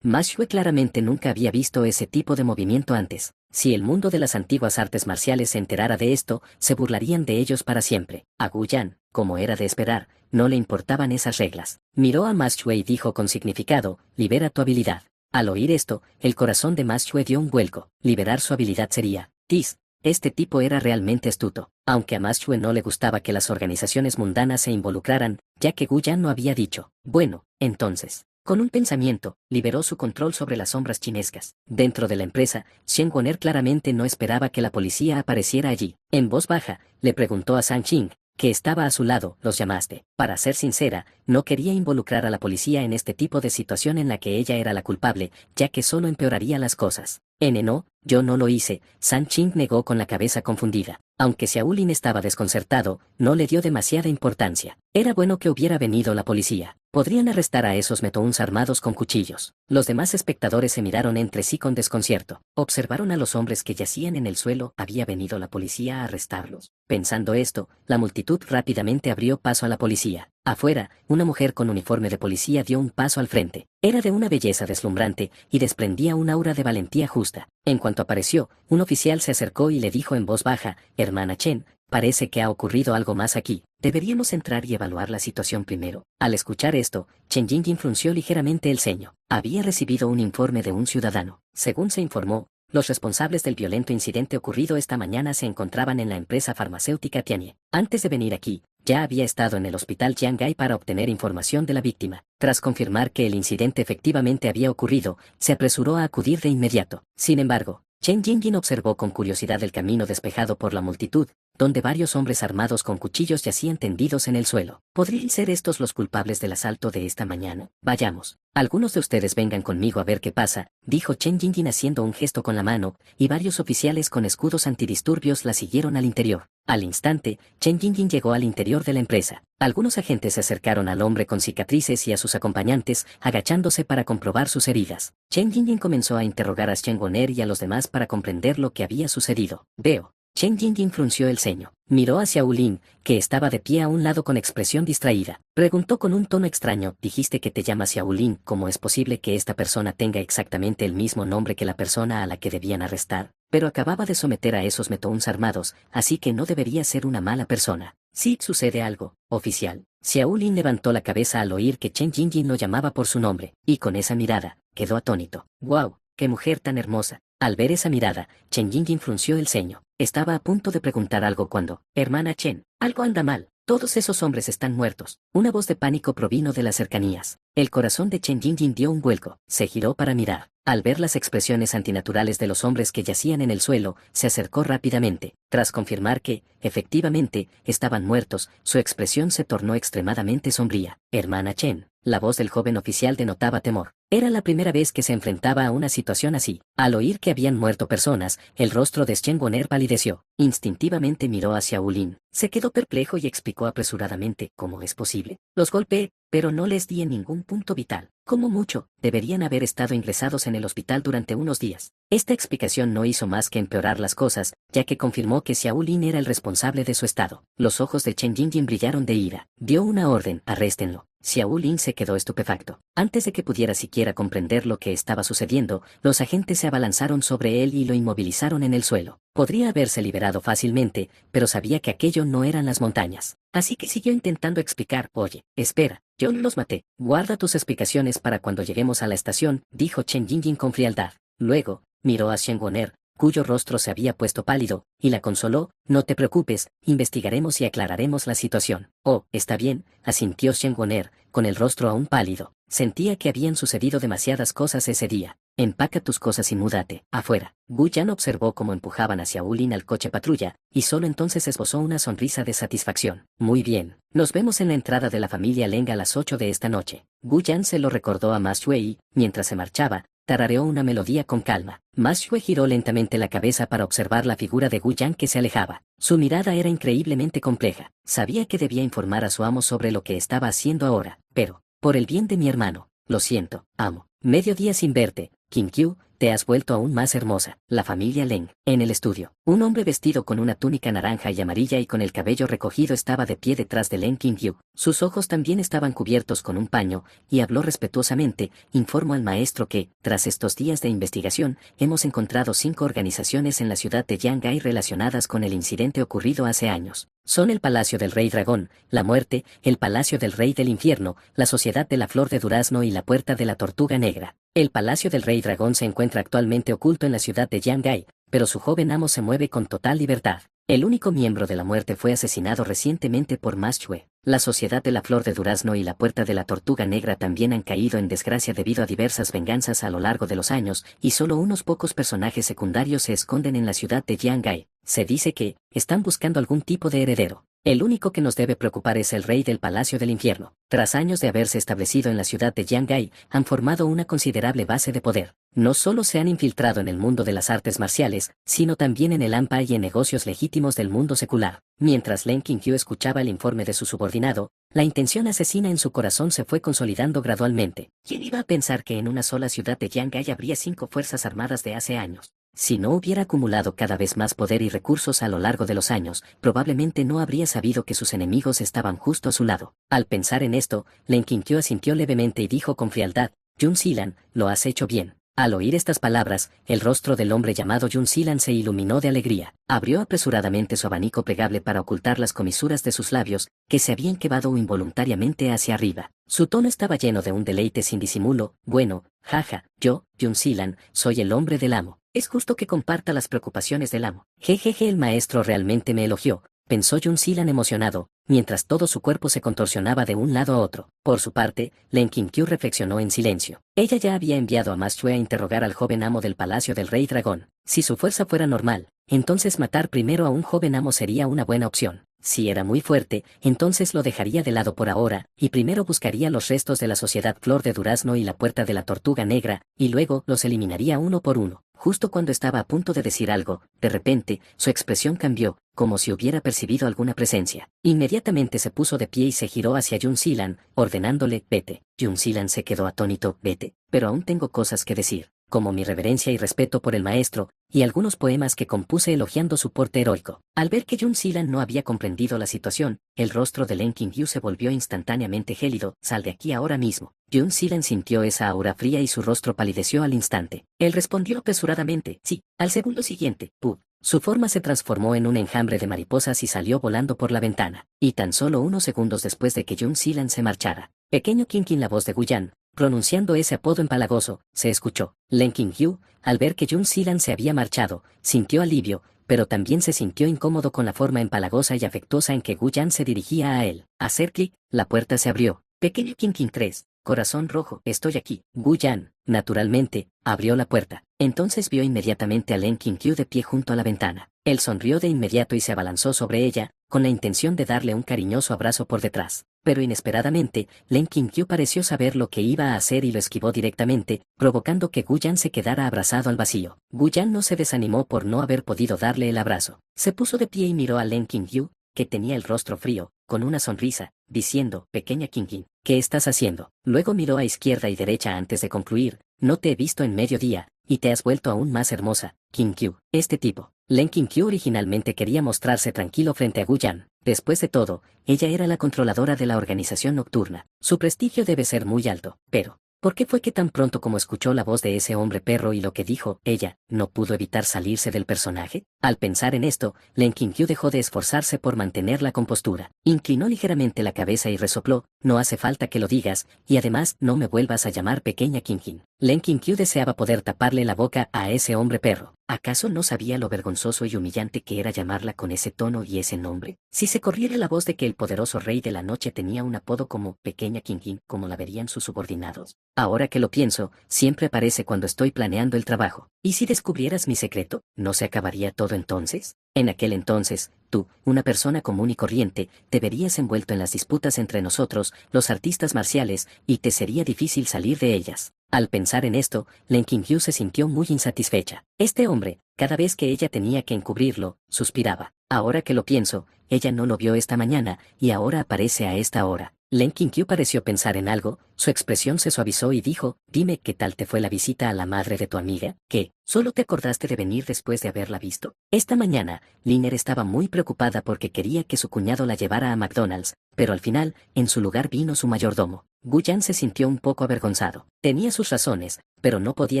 Ma Xue claramente nunca había visto ese tipo de movimiento antes. Si el mundo de las antiguas artes marciales se enterara de esto, se burlarían de ellos para siempre. A Guyan, como era de esperar, no le importaban esas reglas. Miró a Ma Xue y dijo con significado: libera tu habilidad. Al oír esto, el corazón de Ma Xue dio un vuelco. Liberar su habilidad sería Tis. Este tipo era realmente astuto, aunque a Ma Xue no le gustaba que las organizaciones mundanas se involucraran, ya que Guyan no había dicho. Bueno, entonces, con un pensamiento, liberó su control sobre las sombras chinescas. Dentro de la empresa, Shen Woner claramente no esperaba que la policía apareciera allí. En voz baja, le preguntó a San Qing, que estaba a su lado: ¿los llamaste? Para ser sincera, no quería involucrar a la policía en este tipo de situación en la que ella era la culpable, ya que solo empeoraría las cosas. No, yo no lo hice. San Qing negó con la cabeza confundida. Aunque Xiaolin estaba desconcertado, no le dio demasiada importancia. Era bueno que hubiera venido la policía. Podrían arrestar a esos metouns armados con cuchillos. Los demás espectadores se miraron entre sí con desconcierto. Observaron a los hombres que yacían en el suelo. ¿Había venido la policía a arrestarlos? Pensando esto, la multitud rápidamente abrió paso a la policía. Afuera, una mujer con uniforme de policía dio un paso al frente. Era de una belleza deslumbrante y desprendía un aura de valentía justa. En cuanto apareció, un oficial se acercó y le dijo en voz baja: hermana Chen, parece que ha ocurrido algo más aquí. Deberíamos entrar y evaluar la situación primero. Al escuchar esto, Chen Jingjing frunció ligeramente el ceño. Había recibido un informe de un ciudadano. Según se informó, los responsables del violento incidente ocurrido esta mañana se encontraban en la empresa farmacéutica Tianhe. Antes de venir aquí, ya había estado en el hospital Jiangai para obtener información de la víctima. Tras confirmar que el incidente efectivamente había ocurrido, se apresuró a acudir de inmediato. Sin embargo, Chen Jingjing observó con curiosidad el camino despejado por la multitud, donde varios hombres armados con cuchillos yacían tendidos en el suelo. ¿Podrían ser estos los culpables del asalto de esta mañana? Vayamos. Algunos de ustedes vengan conmigo a ver qué pasa, dijo Chen Jingjing haciendo un gesto con la mano, y varios oficiales con escudos antidisturbios la siguieron al interior. Al instante, Chen Jingjing llegó al interior de la empresa. Algunos agentes se acercaron al hombre con cicatrices y a sus acompañantes, agachándose para comprobar sus heridas. Chen Jingjing comenzó a interrogar a Shen Woner y a los demás para comprender lo que había sucedido. Veo. Chen Jingjing frunció el ceño. Miró hacia Xiaolin, que estaba de pie a un lado con expresión distraída. Preguntó con un tono extraño: dijiste que te llamas Xiaolin. ¿Cómo es posible que esta persona tenga exactamente el mismo nombre que la persona a la que debían arrestar? Pero acababa de someter a esos metouns armados, así que no debería ser una mala persona. Sí, sucede algo, oficial. Xiaolin levantó la cabeza al oír que Chen Jingjing lo llamaba por su nombre, y con esa mirada, quedó atónito. ¡Guau! ¡Qué mujer tan hermosa! Al ver esa mirada, Chen Jingjing frunció el ceño. Estaba a punto de preguntar algo cuando: hermana Chen, algo anda mal. Todos esos hombres están muertos. Una voz de pánico provino de las cercanías. El corazón de Chen Jingjing dio un vuelco. Se giró para mirar. Al ver las expresiones antinaturales de los hombres que yacían en el suelo, se acercó rápidamente. Tras confirmar que, efectivamente, estaban muertos, su expresión se tornó extremadamente sombría. Hermana Chen. La voz del joven oficial denotaba temor. Era la primera vez que se enfrentaba a una situación así. Al oír que habían muerto personas, el rostro de Shen Woner palideció. Instintivamente miró hacia Xiaolin. Se quedó perplejo y explicó apresuradamente: ¿cómo es posible? Los golpeé, pero no les di en ningún punto vital. Como mucho, deberían haber estado ingresados en el hospital durante unos días. Esta explicación no hizo más que empeorar las cosas, ya que confirmó que Xiao Lin era el responsable de su estado. Los ojos de Chen Jingjing brillaron de ira. Dio una orden: arréstenlo. Xiao Lin se quedó estupefacto. Antes de que pudiera siquiera comprender lo que estaba sucediendo, los agentes se abalanzaron sobre él y lo inmovilizaron en el suelo. Podría haberse liberado fácilmente, pero sabía que aquello no eran las montañas. Así que siguió intentando explicar. Oye, espera, yo no los maté. Guarda tus explicaciones para cuando lleguemos a la estación, dijo Chen Jingjing con frialdad. Luego, miró a Shen Woner, cuyo rostro se había puesto pálido, y la consoló: no te preocupes, investigaremos y aclararemos la situación. Oh, está bien, asintió Shen Woner, con el rostro aún pálido. Sentía que habían sucedido demasiadas cosas ese día. Empaca tus cosas y múdate. Afuera. Gu Yan observó cómo empujaban hacia Ulin al coche patrulla, y solo entonces esbozó una sonrisa de satisfacción. Muy bien. Nos vemos en la entrada de la familia Leng a las 8 de esta noche. Gu Yan se lo recordó a Ma Xue y, mientras se marchaba, tarareó una melodía con calma. Ma Xue giró lentamente la cabeza para observar la figura de Gu Yan que se alejaba. Su mirada era increíblemente compleja. Sabía que debía informar a su amo sobre lo que estaba haciendo ahora, pero, por el bien de mi hermano, lo siento, amo. Medio día sin verte, Kim Kyu, te has vuelto aún más hermosa. La familia Leng. En el estudio, un hombre vestido con una túnica naranja y amarilla y con el cabello recogido estaba de pie detrás de Leng Kim Kyu. Sus ojos también estaban cubiertos con un paño, y habló respetuosamente: informo al maestro que, tras estos días de investigación, hemos encontrado 5 organizaciones en la ciudad de Yangai relacionadas con el incidente ocurrido hace años. Son el Palacio del Rey Dragón, la Muerte, el Palacio del Rey del Infierno, la Sociedad de la Flor de Durazno y la Puerta de la Tortuga Negra. El Palacio del Rey Dragón se encuentra actualmente oculto en la ciudad de Yangai, pero su joven amo se mueve con total libertad. El único miembro de la Muerte fue asesinado recientemente por Ma Xue. La Sociedad de la Flor de Durazno y la Puerta de la Tortuga Negra también han caído en desgracia debido a diversas venganzas a lo largo de los años, y solo unos pocos personajes secundarios se esconden en la ciudad de Yangai. Se dice que están buscando algún tipo de heredero. El único que nos debe preocupar es el rey del Palacio del Infierno. Tras años de haberse establecido en la ciudad de Yangai, han formado una considerable base de poder. No solo se han infiltrado en el mundo de las artes marciales, sino también en el AMPA y en negocios legítimos del mundo secular. Mientras Leng Qingqiu escuchaba el informe de su subordinado, la intención asesina en su corazón se fue consolidando gradualmente. ¿Quién iba a pensar que en una sola ciudad de Yangai habría 5 fuerzas armadas de hace años? Si no hubiera acumulado cada vez más poder y recursos a lo largo de los años, probablemente no habría sabido que sus enemigos estaban justo a su lado. Al pensar en esto, Leng Qingqiu asintió levemente y dijo con frialdad: Yun Xilan, lo has hecho bien. Al oír estas palabras, el rostro del hombre llamado Yun Xilan se iluminó de alegría. Abrió apresuradamente su abanico plegable para ocultar las comisuras de sus labios, que se habían quedado involuntariamente hacia arriba. Su tono estaba lleno de un deleite sin disimulo. Bueno, jaja, yo, Yun Xilan, soy el hombre del amo. Es justo que comparta las preocupaciones del amo. Jejeje, el maestro realmente me elogió, pensó Yun Xilan emocionado, mientras todo su cuerpo se contorsionaba de un lado a otro. Por su parte, Leng Qingqiu reflexionó en silencio. Ella ya había enviado a Ma Xue a interrogar al joven amo del Palacio del Rey Dragón. Si su fuerza fuera normal, entonces matar primero a un joven amo sería una buena opción. Si era muy fuerte, entonces lo dejaría de lado por ahora, y primero buscaría los restos de la Sociedad Flor de Durazno y la Puerta de la Tortuga Negra, y luego los eliminaría uno por uno. Justo cuando estaba a punto de decir algo, de repente, su expresión cambió, como si hubiera percibido alguna presencia. Inmediatamente se puso de pie y se giró hacia Yun Xilan, ordenándole: vete. Yun Xilan se quedó atónito: vete, pero aún tengo cosas que decir, como mi reverencia y respeto por el maestro, y algunos poemas que compuse elogiando su porte heroico. Al ver que Yun Xilan no había comprendido la situación, el rostro de Leng Qingqiu se volvió instantáneamente gélido. Sal de aquí ahora mismo. Yun Xilan sintió esa aura fría y su rostro palideció al instante. Él respondió apresuradamente: sí. Al segundo siguiente, ¡pum! Su forma se transformó en un enjambre de mariposas y salió volando por la ventana. Y tan solo unos segundos después de que Yun Xilan se marchara, pequeño Qingqin, la voz de Gu Yan, pronunciando ese apodo empalagoso, se escuchó. Leng Qingqiu, al ver que Yun Xilan se había marchado, sintió alivio, pero también se sintió incómodo con la forma empalagosa y afectuosa en que Gu Yan se dirigía a él. Hacer clic, la puerta se abrió. Pequeño Qingqin 3. Corazón rojo, estoy aquí. Gu Yan, naturalmente, abrió la puerta. Entonces vio inmediatamente a Leng Qingqiu de pie junto a la ventana. Él sonrió de inmediato y se abalanzó sobre ella, con la intención de darle un cariñoso abrazo por detrás. Pero inesperadamente, Leng Qingqiu pareció saber lo que iba a hacer y lo esquivó directamente, provocando que Gu Yan se quedara abrazado al vacío. Gu Yan no se desanimó por no haber podido darle el abrazo. Se puso de pie y miró a Leng Qingqiu, que tenía el rostro frío, con una sonrisa, diciendo, pequeña Qingqing, ¿qué estás haciendo? Luego miró a izquierda y derecha antes de concluir, no te he visto en mediodía, y te has vuelto aún más hermosa, Qingqiu. Este tipo, Len Qingqiu originalmente quería mostrarse tranquilo frente a Gu Yan. Después de todo, ella era la controladora de la organización nocturna. Su prestigio debe ser muy alto, pero ¿por qué fue que tan pronto como escuchó la voz de ese hombre perro y lo que dijo, ella, no pudo evitar salirse del personaje? Al pensar en esto, Len Qingqiu dejó de esforzarse por mantener la compostura. Inclinó ligeramente la cabeza y resopló, no hace falta que lo digas, y además no me vuelvas a llamar pequeña Qingqing. Len Qingqiu deseaba poder taparle la boca a ese hombre perro. ¿Acaso no sabía lo vergonzoso y humillante que era llamarla con ese tono y ese nombre? Si se corriera la voz de que el poderoso rey de la noche tenía un apodo como pequeña Qingqing, ¿cómo la verían sus subordinados? Ahora que lo pienso, siempre aparece cuando estoy planeando el trabajo. ¿Y si descubrieras mi secreto, no se acabaría todo entonces? En aquel entonces, tú, una persona común y corriente, te verías envuelto en las disputas entre nosotros, los artistas marciales, y te sería difícil salir de ellas. Al pensar en esto, Len Qingqiu se sintió muy insatisfecha. Este hombre, cada vez que ella tenía que encubrirlo, suspiraba. Ahora que lo pienso, ella no lo vio esta mañana, y ahora aparece a esta hora. Len Qingqiu pareció pensar en algo, su expresión se suavizó y dijo, dime qué tal te fue la visita a la madre de tu amiga, ¿qué? ¿Solo te acordaste de venir después de haberla visto? Esta mañana, Liner estaba muy preocupada porque quería que su cuñado la llevara a McDonald's, pero al final, en su lugar vino su mayordomo. Gu Yan se sintió un poco avergonzado. Tenía sus razones, pero no podía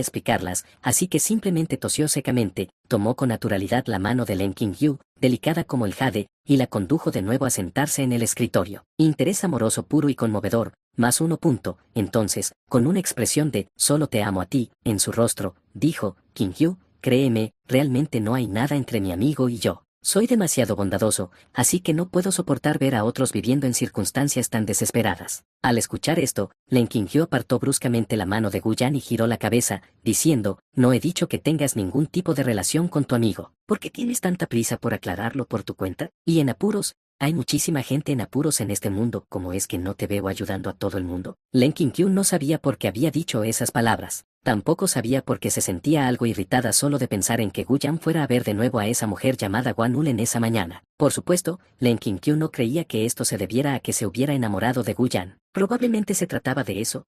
explicarlas, así que simplemente tosió secamente, tomó con naturalidad la mano de Len Qingqiu, delicada como el jade, y la condujo de nuevo a sentarse en el escritorio. Interés amoroso puro y conmovedor, más uno punto. Entonces, con una expresión de «solo te amo a ti» en su rostro, dijo, Qingqiu, créeme, realmente no hay nada entre mi amigo y yo. Soy demasiado bondadoso, así que no puedo soportar ver a otros viviendo en circunstancias tan desesperadas. Al escuchar esto, Len Qingqiu apartó bruscamente la mano de Gu Yan y giró la cabeza, diciendo, no he dicho que tengas ningún tipo de relación con tu amigo. ¿Por qué tienes tanta prisa por aclararlo por tu cuenta? ¿Y en apuros? Hay muchísima gente en apuros en este mundo, ¿cómo es que no te veo ayudando a todo el mundo? Len Qingqiu no sabía por qué había dicho esas palabras. Tampoco sabía por qué se sentía algo irritada solo de pensar en que Gu Yan fuera a ver de nuevo a esa mujer llamada Guan Ul en esa mañana. Por supuesto, Len Qingqiu no creía que esto se debiera a que se hubiera enamorado de Gu Yan. Probablemente se trataba de eso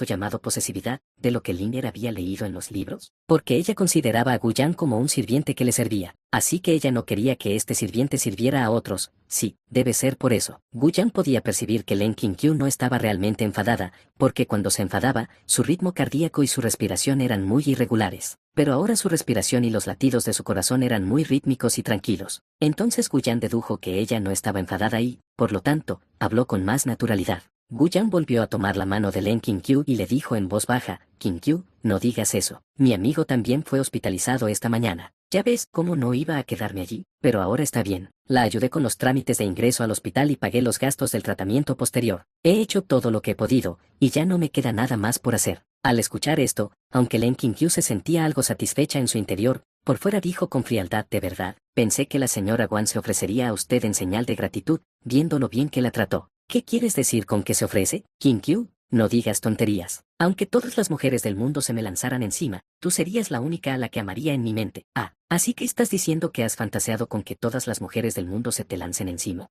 llamado posesividad, de lo que Liner había leído en los libros, porque ella consideraba a Gu Yan como un sirviente que le servía, así que ella no quería que este sirviente sirviera a otros. Sí, debe ser por eso. Gu Yan podía percibir que Len Qingqiu no estaba realmente enfadada, porque cuando se enfadaba, su ritmo cardíaco y su respiración eran muy irregulares. Pero ahora su respiración y los latidos de su corazón eran muy rítmicos y tranquilos. Entonces Gu Yan dedujo que ella no estaba enfadada y, por lo tanto, habló con más naturalidad. Gu Yan volvió a tomar la mano de Len Qingqiu y le dijo en voz baja, Qingqiu, no digas eso. Mi amigo también fue hospitalizado esta mañana. Ya ves cómo no iba a quedarme allí, pero ahora está bien. La ayudé con los trámites de ingreso al hospital y pagué los gastos del tratamiento posterior. He hecho todo lo que he podido, y ya no me queda nada más por hacer. Al escuchar esto, aunque Len Qingqiu se sentía algo satisfecha en su interior, por fuera dijo con frialdad, de verdad, pensé que la señora Guan se ofrecería a usted en señal de gratitud, viendo lo bien que la trató. ¿Qué quieres decir con que se ofrece, Qingqiu? No digas tonterías. Aunque todas las mujeres del mundo se me lanzaran encima, tú serías la única a la que amaría en mi mente. Ah, así que estás diciendo que has fantaseado con que todas las mujeres del mundo se te lancen encima.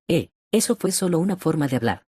Eso fue solo una forma de hablar.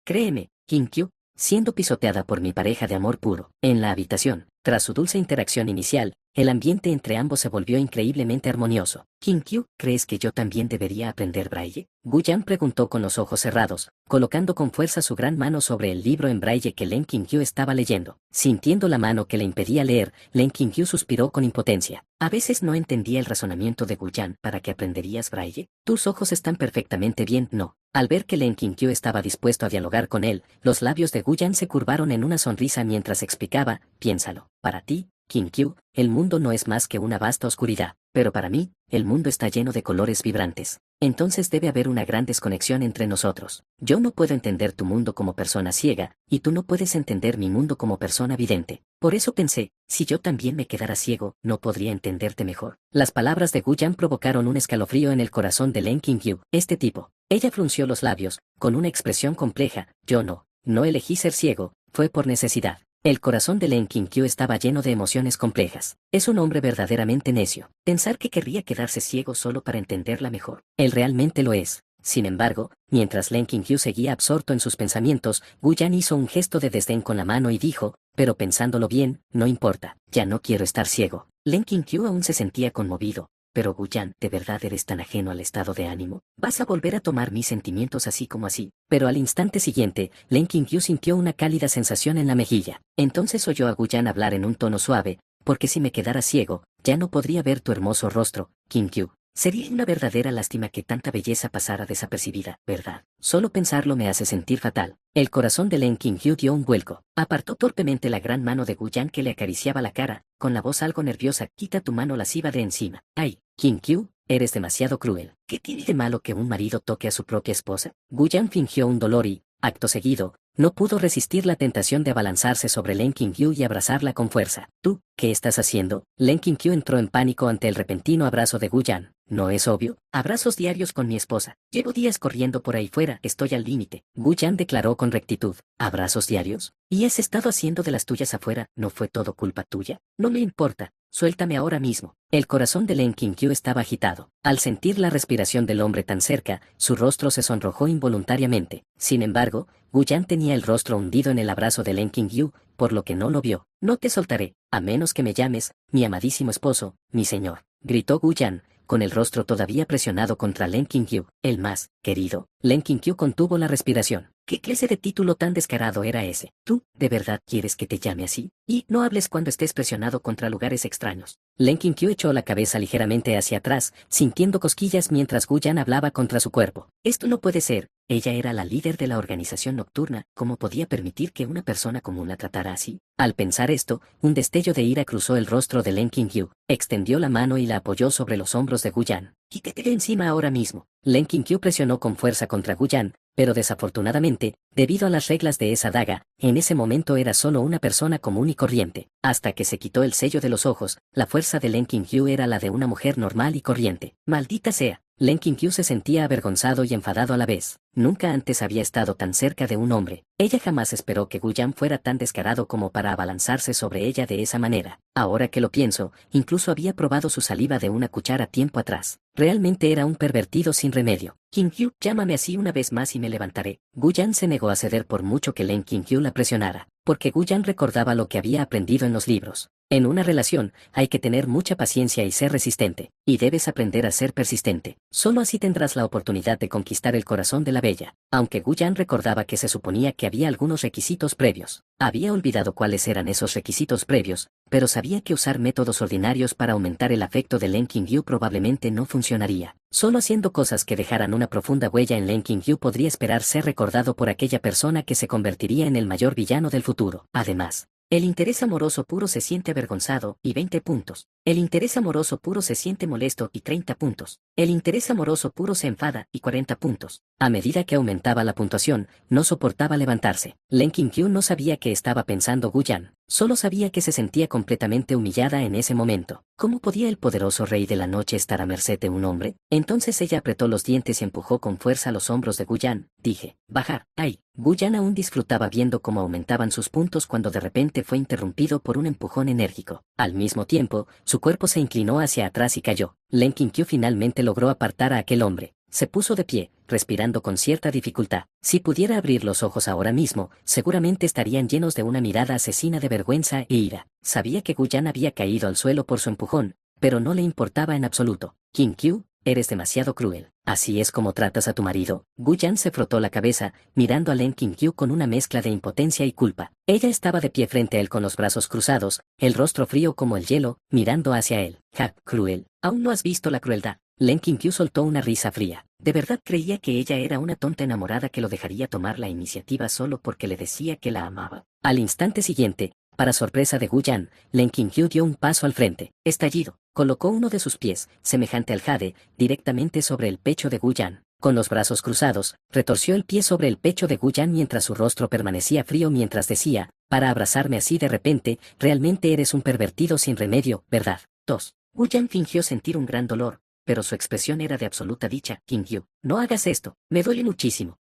Créeme, Qingqiu, siendo pisoteada por mi pareja de amor puro. En la habitación, tras su dulce interacción inicial, el ambiente entre ambos se volvió increíblemente armonioso. Qingqiu, ¿crees que yo también debería aprender braille? Gu Yan preguntó con los ojos cerrados, colocando con fuerza su gran mano sobre el libro en braille que Len Qingqiu estaba leyendo. Sintiendo la mano que le impedía leer, Len Qingqiu suspiró con impotencia. A veces no entendía el razonamiento de Gu Yan. ¿Para qué aprenderías braille? Tus ojos están perfectamente bien, ¿no? Al ver que Len Qingqiu estaba dispuesto a dialogar con él, los labios de Gu Yan se curvaron en una sonrisa mientras explicaba, piénsalo, para ti, Qingqiu, el mundo no es más que una vasta oscuridad, pero para mí, el mundo está lleno de colores vibrantes. Entonces debe haber una gran desconexión entre nosotros. Yo no puedo entender tu mundo como persona ciega, y tú no puedes entender mi mundo como persona vidente. Por eso pensé, si yo también me quedara ciego, ¿no podría entenderte mejor? Las palabras de Gu Yan provocaron un escalofrío en el corazón de Len Qingqiu. Este tipo. Ella frunció los labios, con una expresión compleja. Yo no elegí ser ciego, fue por necesidad. El corazón de Len Qingqiu estaba lleno de emociones complejas. Es un hombre verdaderamente necio. Pensar que querría quedarse ciego solo para entenderla mejor. Él realmente lo es. Sin embargo, mientras Len Qingyu seguía absorto en sus pensamientos, Gu Yan hizo un gesto de desdén con la mano y dijo, pero pensándolo bien, no importa, ya no quiero estar ciego. Len Qingyu aún se sentía conmovido. Pero Gu Yan, ¿de verdad eres tan ajeno al estado de ánimo? ¿Vas a volver a tomar mis sentimientos así como así? Pero al instante siguiente, Len Qingyu sintió una cálida sensación en la mejilla. Entonces oyó a Gu Yan hablar en un tono suave, porque si me quedara ciego, ya no podría ver tu hermoso rostro, Qingyu. Sería una verdadera lástima que tanta belleza pasara desapercibida, ¿verdad? Solo pensarlo me hace sentir fatal. El corazón de Len Qingyu dio un vuelco. Apartó torpemente la gran mano de Gu Yan que le acariciaba la cara, con la voz algo nerviosa, quita tu mano lasciva de encima. ¡Ay, Qingyu! Eres demasiado cruel. ¿Qué tiene de malo que un marido toque a su propia esposa? Gu Yan fingió un dolor y, acto seguido, no pudo resistir la tentación de abalanzarse sobre Len Qingyu y abrazarla con fuerza. ¿Tú, qué estás haciendo? Len Qingyu entró en pánico ante el repentino abrazo de Gu Yan. ¿No es obvio? Abrazos diarios con mi esposa. Llevo días corriendo por ahí fuera, estoy al límite. Gu Yan declaró con rectitud. ¿Abrazos diarios? ¿Y has estado haciendo de las tuyas afuera? ¿No fue todo culpa tuya? No me importa. Suéltame ahora mismo. El corazón de Len Qingyu estaba agitado. Al sentir la respiración del hombre tan cerca, su rostro se sonrojó involuntariamente. Sin embargo, Gu Yan tenía el rostro hundido en el abrazo de Len Qingyu, por lo que no lo vio. No te soltaré, a menos que me llames, mi amadísimo esposo, mi señor, gritó Gu Yan, con el rostro todavía presionado contra Len Qingyu. El más, querido. Len Qingyu contuvo la respiración. ¿Qué clase de título tan descarado era ese? ¿Tú, de verdad quieres que te llame así? Y no hables cuando estés presionado contra lugares extraños. Len Qingyu echó la cabeza ligeramente hacia atrás, sintiendo cosquillas mientras Gu Yan hablaba contra su cuerpo. Esto no puede ser. Ella era la líder de la organización nocturna. ¿Cómo podía permitir que una persona común la tratara así? Al pensar esto, un destello de ira cruzó el rostro de Len Qingyu. Extendió la mano y la apoyó sobre los hombros de Gu Yan. Quítate de encima ahora mismo. Len Qingyu presionó con fuerza contra Gu Yan, pero desafortunadamente, debido a las reglas de esa daga, en ese momento era solo una persona común y corriente. Hasta que se quitó el sello de los ojos, la fuerza de Len Qingyu era la de una mujer normal y corriente. ¡Maldita sea! Len Qingyu se sentía avergonzado y enfadado a la vez. Nunca antes había estado tan cerca de un hombre. Ella jamás esperó que Gu Yan fuera tan descarado como para abalanzarse sobre ella de esa manera. Ahora que lo pienso, incluso había probado su saliva de una cuchara tiempo atrás. Realmente era un pervertido sin remedio. Qingyu, llámame así una vez más y me levantaré. Gu Yan se negó a ceder por mucho que Len Qingyu la presionara, porque Gu Yan recordaba lo que había aprendido en los libros. En una relación, hay que tener mucha paciencia y ser resistente, y debes aprender a ser persistente. Solo así tendrás la oportunidad de conquistar el corazón de la bella. Aunque Gu Yan recordaba que se suponía que había algunos requisitos previos. Había olvidado cuáles eran esos requisitos previos, pero sabía que usar métodos ordinarios para aumentar el afecto de Len Qingyu probablemente no funcionaría. Solo haciendo cosas que dejaran una profunda huella en Len Qingyu podría esperar ser recordado por aquella persona que se convertiría en el mayor villano del futuro. Además, el interés amoroso puro se siente avergonzado, y 20 puntos. El interés amoroso puro se siente molesto, y 30 puntos. El interés amoroso puro se enfada, y 40 puntos. A medida que aumentaba la puntuación, no soportaba levantarse. Len Qingyu no sabía qué estaba pensando Gu Yan. Solo sabía que se sentía completamente humillada en ese momento. ¿Cómo podía el poderoso rey de la noche estar a merced de un hombre? Entonces ella apretó los dientes y empujó con fuerza los hombros de Gu Yan. Dije, bajar. ¡Ay! Gu Yan aún disfrutaba viendo cómo aumentaban sus puntos cuando de repente fue interrumpido por un empujón enérgico. Al mismo tiempo, su cuerpo se inclinó hacia atrás y cayó. Len Qingyu finalmente logró apartar a aquel hombre. Se puso de pie, respirando con cierta dificultad. Si pudiera abrir los ojos ahora mismo, seguramente estarían llenos de una mirada asesina de vergüenza e ira. Sabía que Gu Yan había caído al suelo por su empujón, pero no le importaba en absoluto. Qingyu, eres demasiado cruel. ¿Así es como tratas a tu marido? Gu Yan se frotó la cabeza, mirando a Len Qingyu con una mezcla de impotencia y culpa. Ella estaba de pie frente a él con los brazos cruzados, el rostro frío como el hielo, mirando hacia él. Ja, cruel. ¿Aún no has visto la crueldad? Len Qingyu soltó una risa fría. ¿De verdad creía que ella era una tonta enamorada que lo dejaría tomar la iniciativa solo porque le decía que la amaba? Al instante siguiente, para sorpresa de Gu Yan, Len Qingyu dio un paso al frente. Estallido. Colocó uno de sus pies, semejante al jade, directamente sobre el pecho de Gu Yan. Con los brazos cruzados, retorció el pie sobre el pecho de Gu Yan mientras su rostro permanecía frío mientras decía, para abrazarme así de repente, realmente eres un pervertido sin remedio, ¿verdad? 2. Gu Yan fingió sentir un gran dolor, pero su expresión era de absoluta dicha. Qingyu, no hagas esto, me duele muchísimo.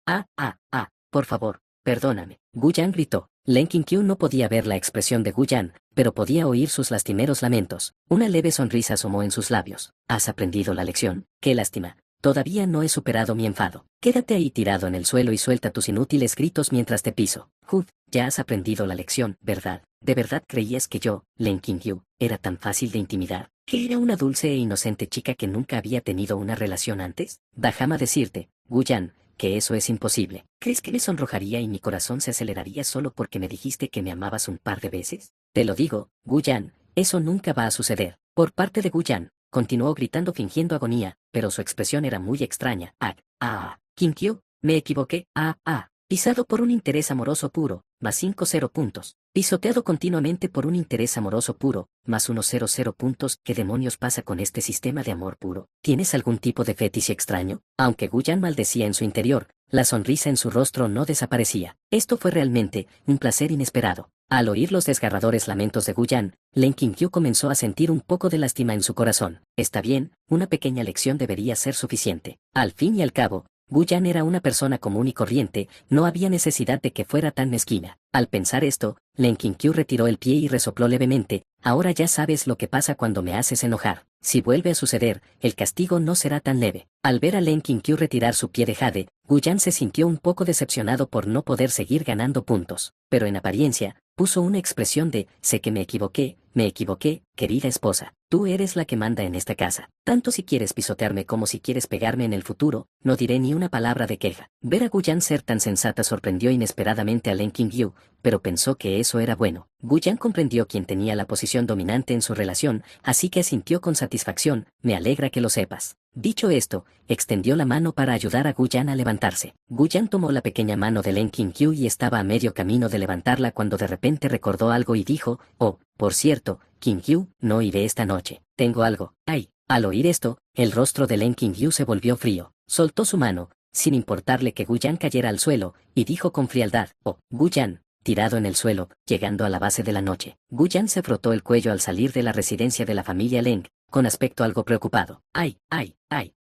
Por favor, perdóname. Gu Yan gritó. Len Qingyu no podía ver la expresión de Gu Yan, pero podía oír sus lastimeros lamentos. Una leve sonrisa asomó en sus labios. ¿Has aprendido la lección? ¡Qué lástima! Todavía no he superado mi enfado. Quédate ahí tirado en el suelo y suelta tus inútiles gritos mientras te piso. Ya has aprendido la lección, ¿verdad? ¿De verdad creías que yo, Len Qingyu, era tan fácil de intimidar? ¿Que era una dulce e inocente chica que nunca había tenido una relación antes? Déjame decirte, Guyan, que eso es imposible. ¿Crees que me sonrojaría y mi corazón se aceleraría solo porque me dijiste que me amabas un par de veces? Te lo digo, Guyan, eso nunca va a suceder. Por parte de Guyan, continuó gritando fingiendo agonía, pero su expresión era muy extraña. Qingyu, me equivoqué. Pisado por un interés amoroso puro, más 50 puntos. Pisoteado continuamente por un interés amoroso puro, más 100 puntos. ¿Qué demonios pasa con este sistema de amor puro? ¿Tienes algún tipo de fetiche extraño? Aunque Guyan maldecía en su interior, la sonrisa en su rostro no desaparecía. Esto fue realmente un placer inesperado. Al oír los desgarradores lamentos de Guyan, Len Qingyu comenzó a sentir un poco de lástima en su corazón. Está bien, una pequeña lección debería ser suficiente. Al fin y al cabo, Guyan era una persona común y corriente, no había necesidad de que fuera tan mezquina. Al pensar esto, Len Qingyu retiró el pie y resopló levemente. Ahora ya sabes lo que pasa cuando me haces enojar. Si vuelve a suceder, el castigo no será tan leve. Al ver a Len Qingyu retirar su pie de jade, Guyan se sintió un poco decepcionado por no poder seguir ganando puntos. Pero en apariencia, puso una expresión de, sé que me equivoqué, querida esposa. Tú eres la que manda en esta casa. Tanto si quieres pisotearme como si quieres pegarme en el futuro, no diré ni una palabra de queja. Ver a Guyan ser tan sensata sorprendió inesperadamente a Len Qingyu, pero pensó que eso era bueno. Guyan comprendió quién tenía la posición dominante en su relación, así que asintió con satisfacción. Me alegra que lo sepas. Dicho esto, extendió la mano para ayudar a Guyan a levantarse. Guyan tomó la pequeña mano de Len Qingyu y estaba a medio camino de levantarla cuando de repente recordó algo y dijo, por cierto, Qingyu, no iré esta noche. Tengo algo. Al oír esto, el rostro de Len Qingyu se volvió frío. Soltó su mano, sin importarle que Guyan cayera al suelo, y dijo con frialdad, Guyan, tirado en el suelo, llegando a la base de la noche. Guyan se frotó el cuello al salir de la residencia de la familia Leng, con aspecto algo preocupado.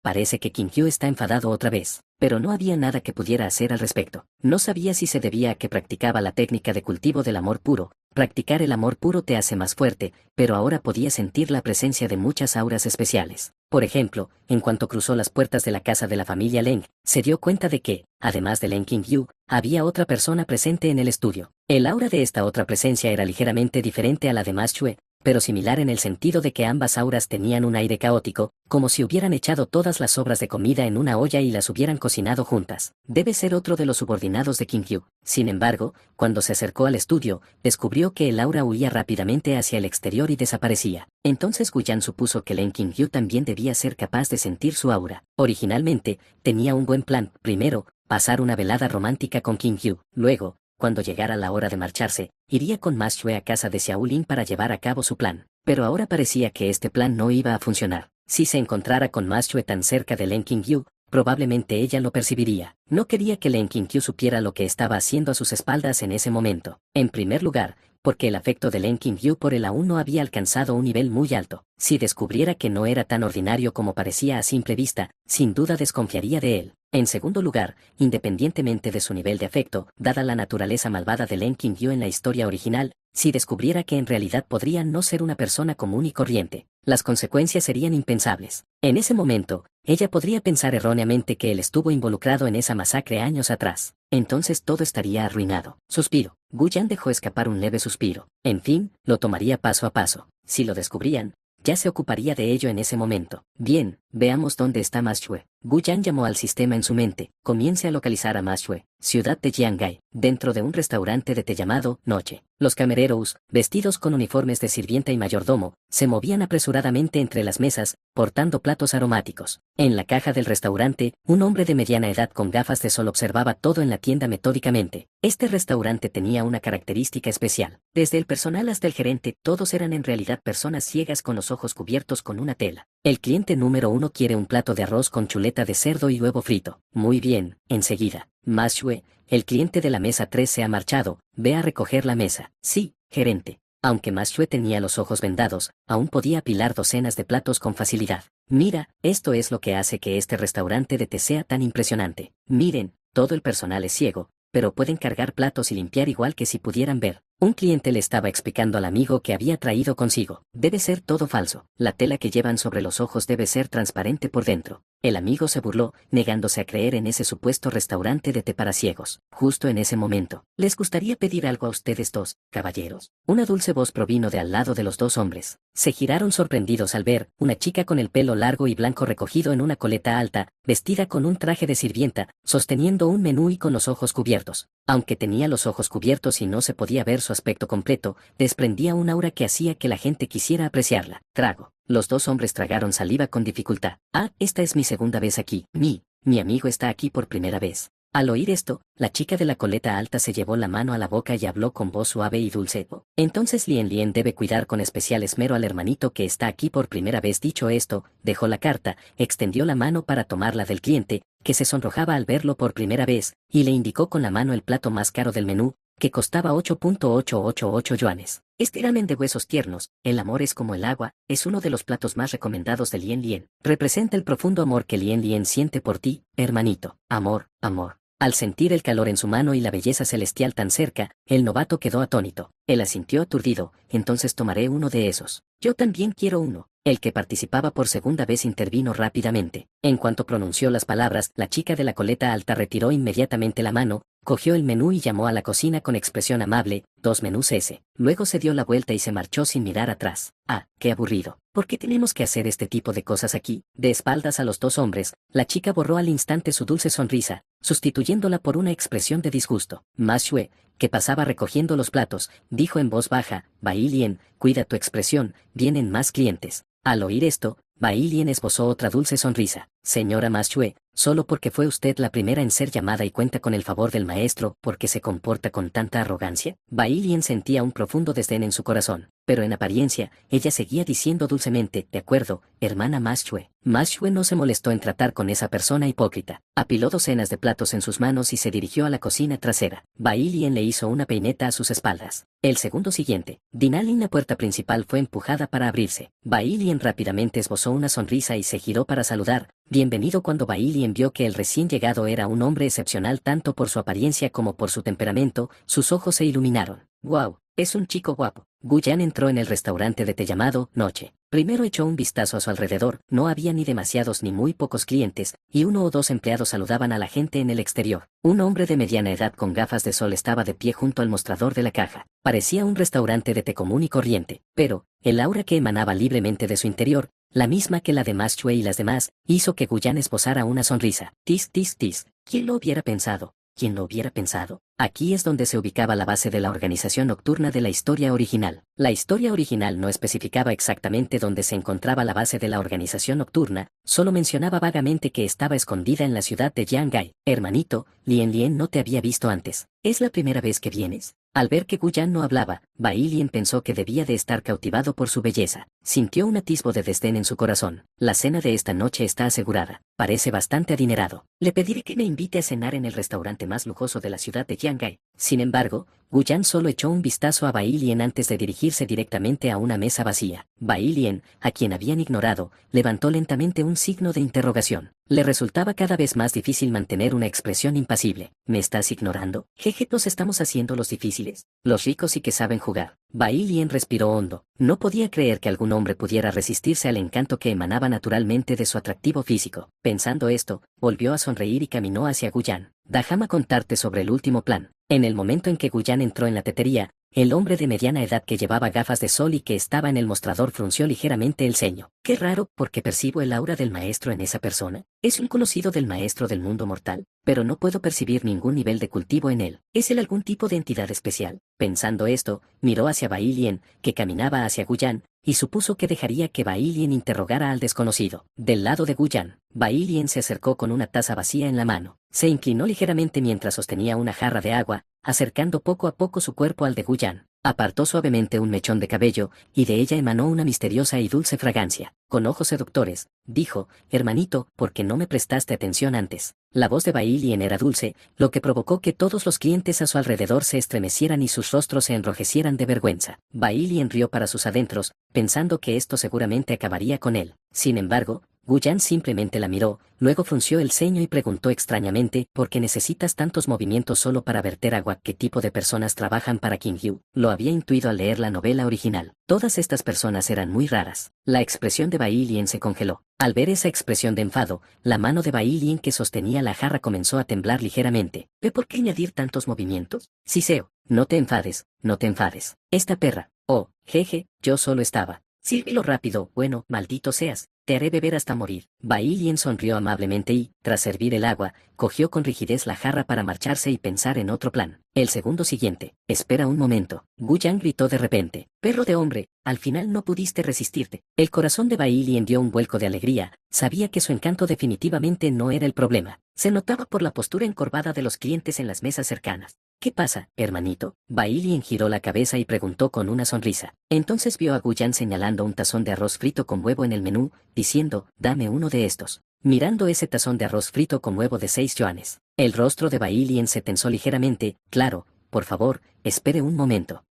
Parece que Qingyu está enfadado otra vez, pero no había nada que pudiera hacer al respecto. No sabía si se debía a que practicaba la técnica de cultivo del amor puro. Practicar el amor puro te hace más fuerte, pero ahora podía sentir la presencia de muchas auras especiales. Por ejemplo, en cuanto cruzó las puertas de la casa de la familia Leng, se dio cuenta de que, además de Len Qingyu, había otra persona presente en el estudio. El aura de esta otra presencia era ligeramente diferente a la de Ma Xue, pero similar en el sentido de que ambas auras tenían un aire caótico, como si hubieran echado todas las sobras de comida en una olla y las hubieran cocinado juntas. Debe ser otro de los subordinados de Qingyu. Sin embargo, cuando se acercó al estudio, descubrió que el aura huía rápidamente hacia el exterior y desaparecía. Entonces Guyan supuso que Len Qingyu también debía ser capaz de sentir su aura. Originalmente, tenía un buen plan. Primero, pasar una velada romántica con Qingyu. Luego, cuando llegara la hora de marcharse, iría con Ma Xue a casa de Xiaolin para llevar a cabo su plan. Pero ahora parecía que este plan no iba a funcionar. Si se encontrara con Ma Xue tan cerca de Len Qingyu, probablemente ella lo percibiría. No quería que Len Qingyu supiera lo que estaba haciendo a sus espaldas en ese momento. En primer lugar, porque el afecto de Len Qingyu por él aún no había alcanzado un nivel muy alto. Si descubriera que no era tan ordinario como parecía a simple vista, sin duda desconfiaría de él. En segundo lugar, independientemente de su nivel de afecto, dada la naturaleza malvada de Len Qingyu en la historia original, si descubriera que en realidad podría no ser una persona común y corriente, las consecuencias serían impensables. En ese momento, ella podría pensar erróneamente que él estuvo involucrado en esa masacre años atrás. Entonces todo estaría arruinado. Suspiro. Guyan dejó escapar un leve suspiro. En fin, lo tomaría paso a paso. Si lo descubrían, ya se ocuparía de ello en ese momento. Bien, veamos dónde está Ma Xue. Guyan llamó al sistema en su mente. Comience a localizar a Ma Xue, ciudad de Jiangai, dentro de un restaurante de té llamado Noche. Los camareros, vestidos con uniformes de sirvienta y mayordomo, se movían apresuradamente entre las mesas, portando platos aromáticos. En la caja del restaurante, un hombre de mediana edad con gafas de sol observaba todo en la tienda metódicamente. Este restaurante tenía una característica especial. Desde el personal hasta el gerente, todos eran en realidad personas ciegas con los ojos cubiertos con una tela. El cliente número 1 quiere un plato de arroz con chuleta de cerdo y huevo frito. Muy bien, enseguida. Ma Xue, el cliente de la mesa 3 se ha marchado, ve a recoger la mesa. Sí, gerente. Aunque Ma Xue tenía los ojos vendados, aún podía apilar docenas de platos con facilidad. Mira, esto es lo que hace que este restaurante de té sea tan impresionante. Miren, todo el personal es ciego, pero pueden cargar platos y limpiar igual que si pudieran ver. Un cliente le estaba explicando al amigo que había traído consigo. Debe ser todo falso. La tela que llevan sobre los ojos debe ser transparente por dentro. El amigo se burló, negándose a creer en ese supuesto restaurante de té para ciegos. Justo en ese momento, ¿les gustaría pedir algo a ustedes dos, caballeros? Una dulce voz provino de al lado de los dos hombres. Se giraron sorprendidos al ver una chica con el pelo largo y blanco recogido en una coleta alta, vestida con un traje de sirvienta, sosteniendo un menú y con los ojos cubiertos. Aunque tenía los ojos cubiertos y no se podía ver su aspecto completo, desprendía un aura que hacía que la gente quisiera apreciarla. Trago. Los dos hombres tragaron saliva con dificultad. Ah, esta es mi segunda vez aquí. Mi amigo está aquí por primera vez. Al oír esto, la chica de la coleta alta se llevó la mano a la boca y habló con voz suave y dulce. Entonces Lien Lien debe cuidar con especial esmero al hermanito que está aquí por primera vez. Dicho esto, dejó la carta, extendió la mano para tomarla del cliente, que se sonrojaba al verlo por primera vez, y le indicó con la mano el plato más caro del menú, que costaba 8.888 yuanes. Este ramen de huesos tiernos, el amor es como el agua, es uno de los platos más recomendados de Lien Lien. Representa el profundo amor que Lien Lien siente por ti, hermanito. Amor, amor. Al sentir el calor en su mano y la belleza celestial tan cerca, el novato quedó atónito. Él asintió aturdido. Entonces tomaré uno de esos. Yo también quiero uno. El que participaba por segunda vez intervino rápidamente. En cuanto pronunció las palabras, la chica de la coleta alta retiró inmediatamente la mano, cogió el menú y llamó a la cocina con expresión amable, 2 menús ese. Luego se dio la vuelta y se marchó sin mirar atrás. Ah, qué aburrido. ¿Por qué tenemos que hacer este tipo de cosas aquí? De espaldas a los dos hombres, la chica borró al instante su dulce sonrisa, sustituyéndola por una expresión de disgusto. Ma Xue, que pasaba recogiendo los platos, dijo en voz baja, Bai Lien, cuida tu expresión, vienen más clientes. Al oír esto, Bai Lien esbozó otra dulce sonrisa. Señora Ma Xue, solo porque fue usted la primera en ser llamada y cuenta con el favor del maestro, ¿por qué se comporta con tanta arrogancia? Bai Lien sentía un profundo desdén en su corazón, pero en apariencia, ella seguía diciendo dulcemente, de acuerdo, hermana Ma Xue. Ma Xue no se molestó en tratar con esa persona hipócrita. Apiló docenas de platos en sus manos y se dirigió a la cocina trasera. Bai Lien le hizo una peineta a sus espaldas. El segundo siguiente, Dinalin, la puerta principal fue empujada para abrirse. Bai Lien rápidamente esbozó una sonrisa y se giró para saludar. Bienvenido. Cuando Bai Lien vio que el recién llegado era un hombre excepcional tanto por su apariencia como por su temperamento, sus ojos se iluminaron. ¡Wow! Es un chico guapo. Gu Yan entró en el restaurante de té llamado Noche. Primero echó un vistazo a su alrededor, no había ni demasiados ni muy pocos clientes, y uno o dos empleados saludaban a la gente en el exterior. Un hombre de mediana edad con gafas de sol estaba de pie junto al mostrador de la caja. Parecía un restaurante de té común y corriente, pero, el aura que emanaba libremente de su interior, la misma que la de Ma Xue y las demás, hizo que Gu Yan esbozara una sonrisa. Tis, tis, tis. ¿Quién lo hubiera pensado? ¿Quién lo hubiera pensado? Aquí es donde se ubicaba la base de la organización nocturna de la historia original. La historia original no especificaba exactamente dónde se encontraba la base de la organización nocturna, solo mencionaba vagamente que estaba escondida en la ciudad de Jiangai. Hermanito, Lien Lien no te había visto antes. ¿Es la primera vez que vienes? Al ver que Gu Yan no hablaba, Bai Lien pensó que debía de estar cautivado por su belleza. Sintió un atisbo de desdén en su corazón. La cena de esta noche está asegurada. Parece bastante adinerado. Le pediré que me invite a cenar en el restaurante más lujoso de la ciudad de Jiangai. Sin embargo, Gu Yan solo echó un vistazo a Bai Lien antes de dirigirse directamente a una mesa vacía. Bai Lien, a quien habían ignorado, levantó lentamente un signo de interrogación. Le resultaba cada vez más difícil mantener una expresión impasible. ¿Me estás ignorando? Jeje, nos estamos haciendo los difíciles. Los ricos y que saben jugar. Bai Lien respiró hondo. No podía creer que algún hombre pudiera resistirse al encanto que emanaba naturalmente de su atractivo físico. Pensando esto, volvió a sonreír y caminó hacia Gu Yan. Déjame contarte sobre el último plan. En el momento en que Gu Yan entró en la tetería, el hombre de mediana edad que llevaba gafas de sol y que estaba en el mostrador frunció ligeramente el ceño. Qué raro, porque percibo el aura del maestro en esa persona. Es un conocido del maestro del mundo mortal, pero no puedo percibir ningún nivel de cultivo en él. ¿Es él algún tipo de entidad especial? Pensando esto, miró hacia Bai Lien, que caminaba hacia Gu Yan, y supuso que dejaría que Bai Lien interrogara al desconocido. Del lado de Gu Yan, Bai Lien se acercó con una taza vacía en la mano. Se inclinó ligeramente mientras sostenía una jarra de agua, acercando poco a poco su cuerpo al de Gu Yan. Apartó suavemente un mechón de cabello, y de ella emanó una misteriosa y dulce fragancia. Con ojos seductores, dijo, hermanito, ¿por qué no me prestaste atención antes? La voz de Bai Lien era dulce, lo que provocó que todos los clientes a su alrededor se estremecieran y sus rostros se enrojecieran de vergüenza. Bai Lien rió para sus adentros, pensando que esto seguramente acabaría con él. Sin embargo, Guyan simplemente la miró, luego frunció el ceño y preguntó extrañamente, ¿por qué necesitas tantos movimientos solo para verter agua? ¿Qué tipo de personas trabajan para Kim Hyu? Lo había intuido al leer la novela original. Todas estas personas eran muy raras. La expresión de Bai Lien se congeló. Al ver esa expresión de enfado, la mano de Bai Lien que sostenía la jarra comenzó a temblar ligeramente. ¿Ve por qué añadir tantos movimientos? Siseo, no te enfades, no te enfades. Esta perra. Oh, jeje, yo solo estaba. Sírvelo rápido, bueno, maldito seas, te haré beber hasta morir. Bai Lien sonrió amablemente y, tras servir el agua, cogió con rigidez la jarra para marcharse y pensar en otro plan. El segundo siguiente, espera un momento. Guyan gritó de repente, perro de hombre, al final no pudiste resistirte. El corazón de Bai Lien dio un vuelco de alegría, sabía que su encanto definitivamente no era el problema. Se notaba por la postura encorvada de los clientes en las mesas cercanas. ¿Qué pasa, hermanito? Bai Lien giró la cabeza y preguntó con una sonrisa. Entonces vio a Guyan señalando un tazón de arroz frito con huevo en el menú, diciendo, dame uno de estos. Mirando ese tazón de arroz frito con huevo de 6 yuanes, el rostro de Bai Lien se tensó ligeramente. Claro, por favor, espere un momento,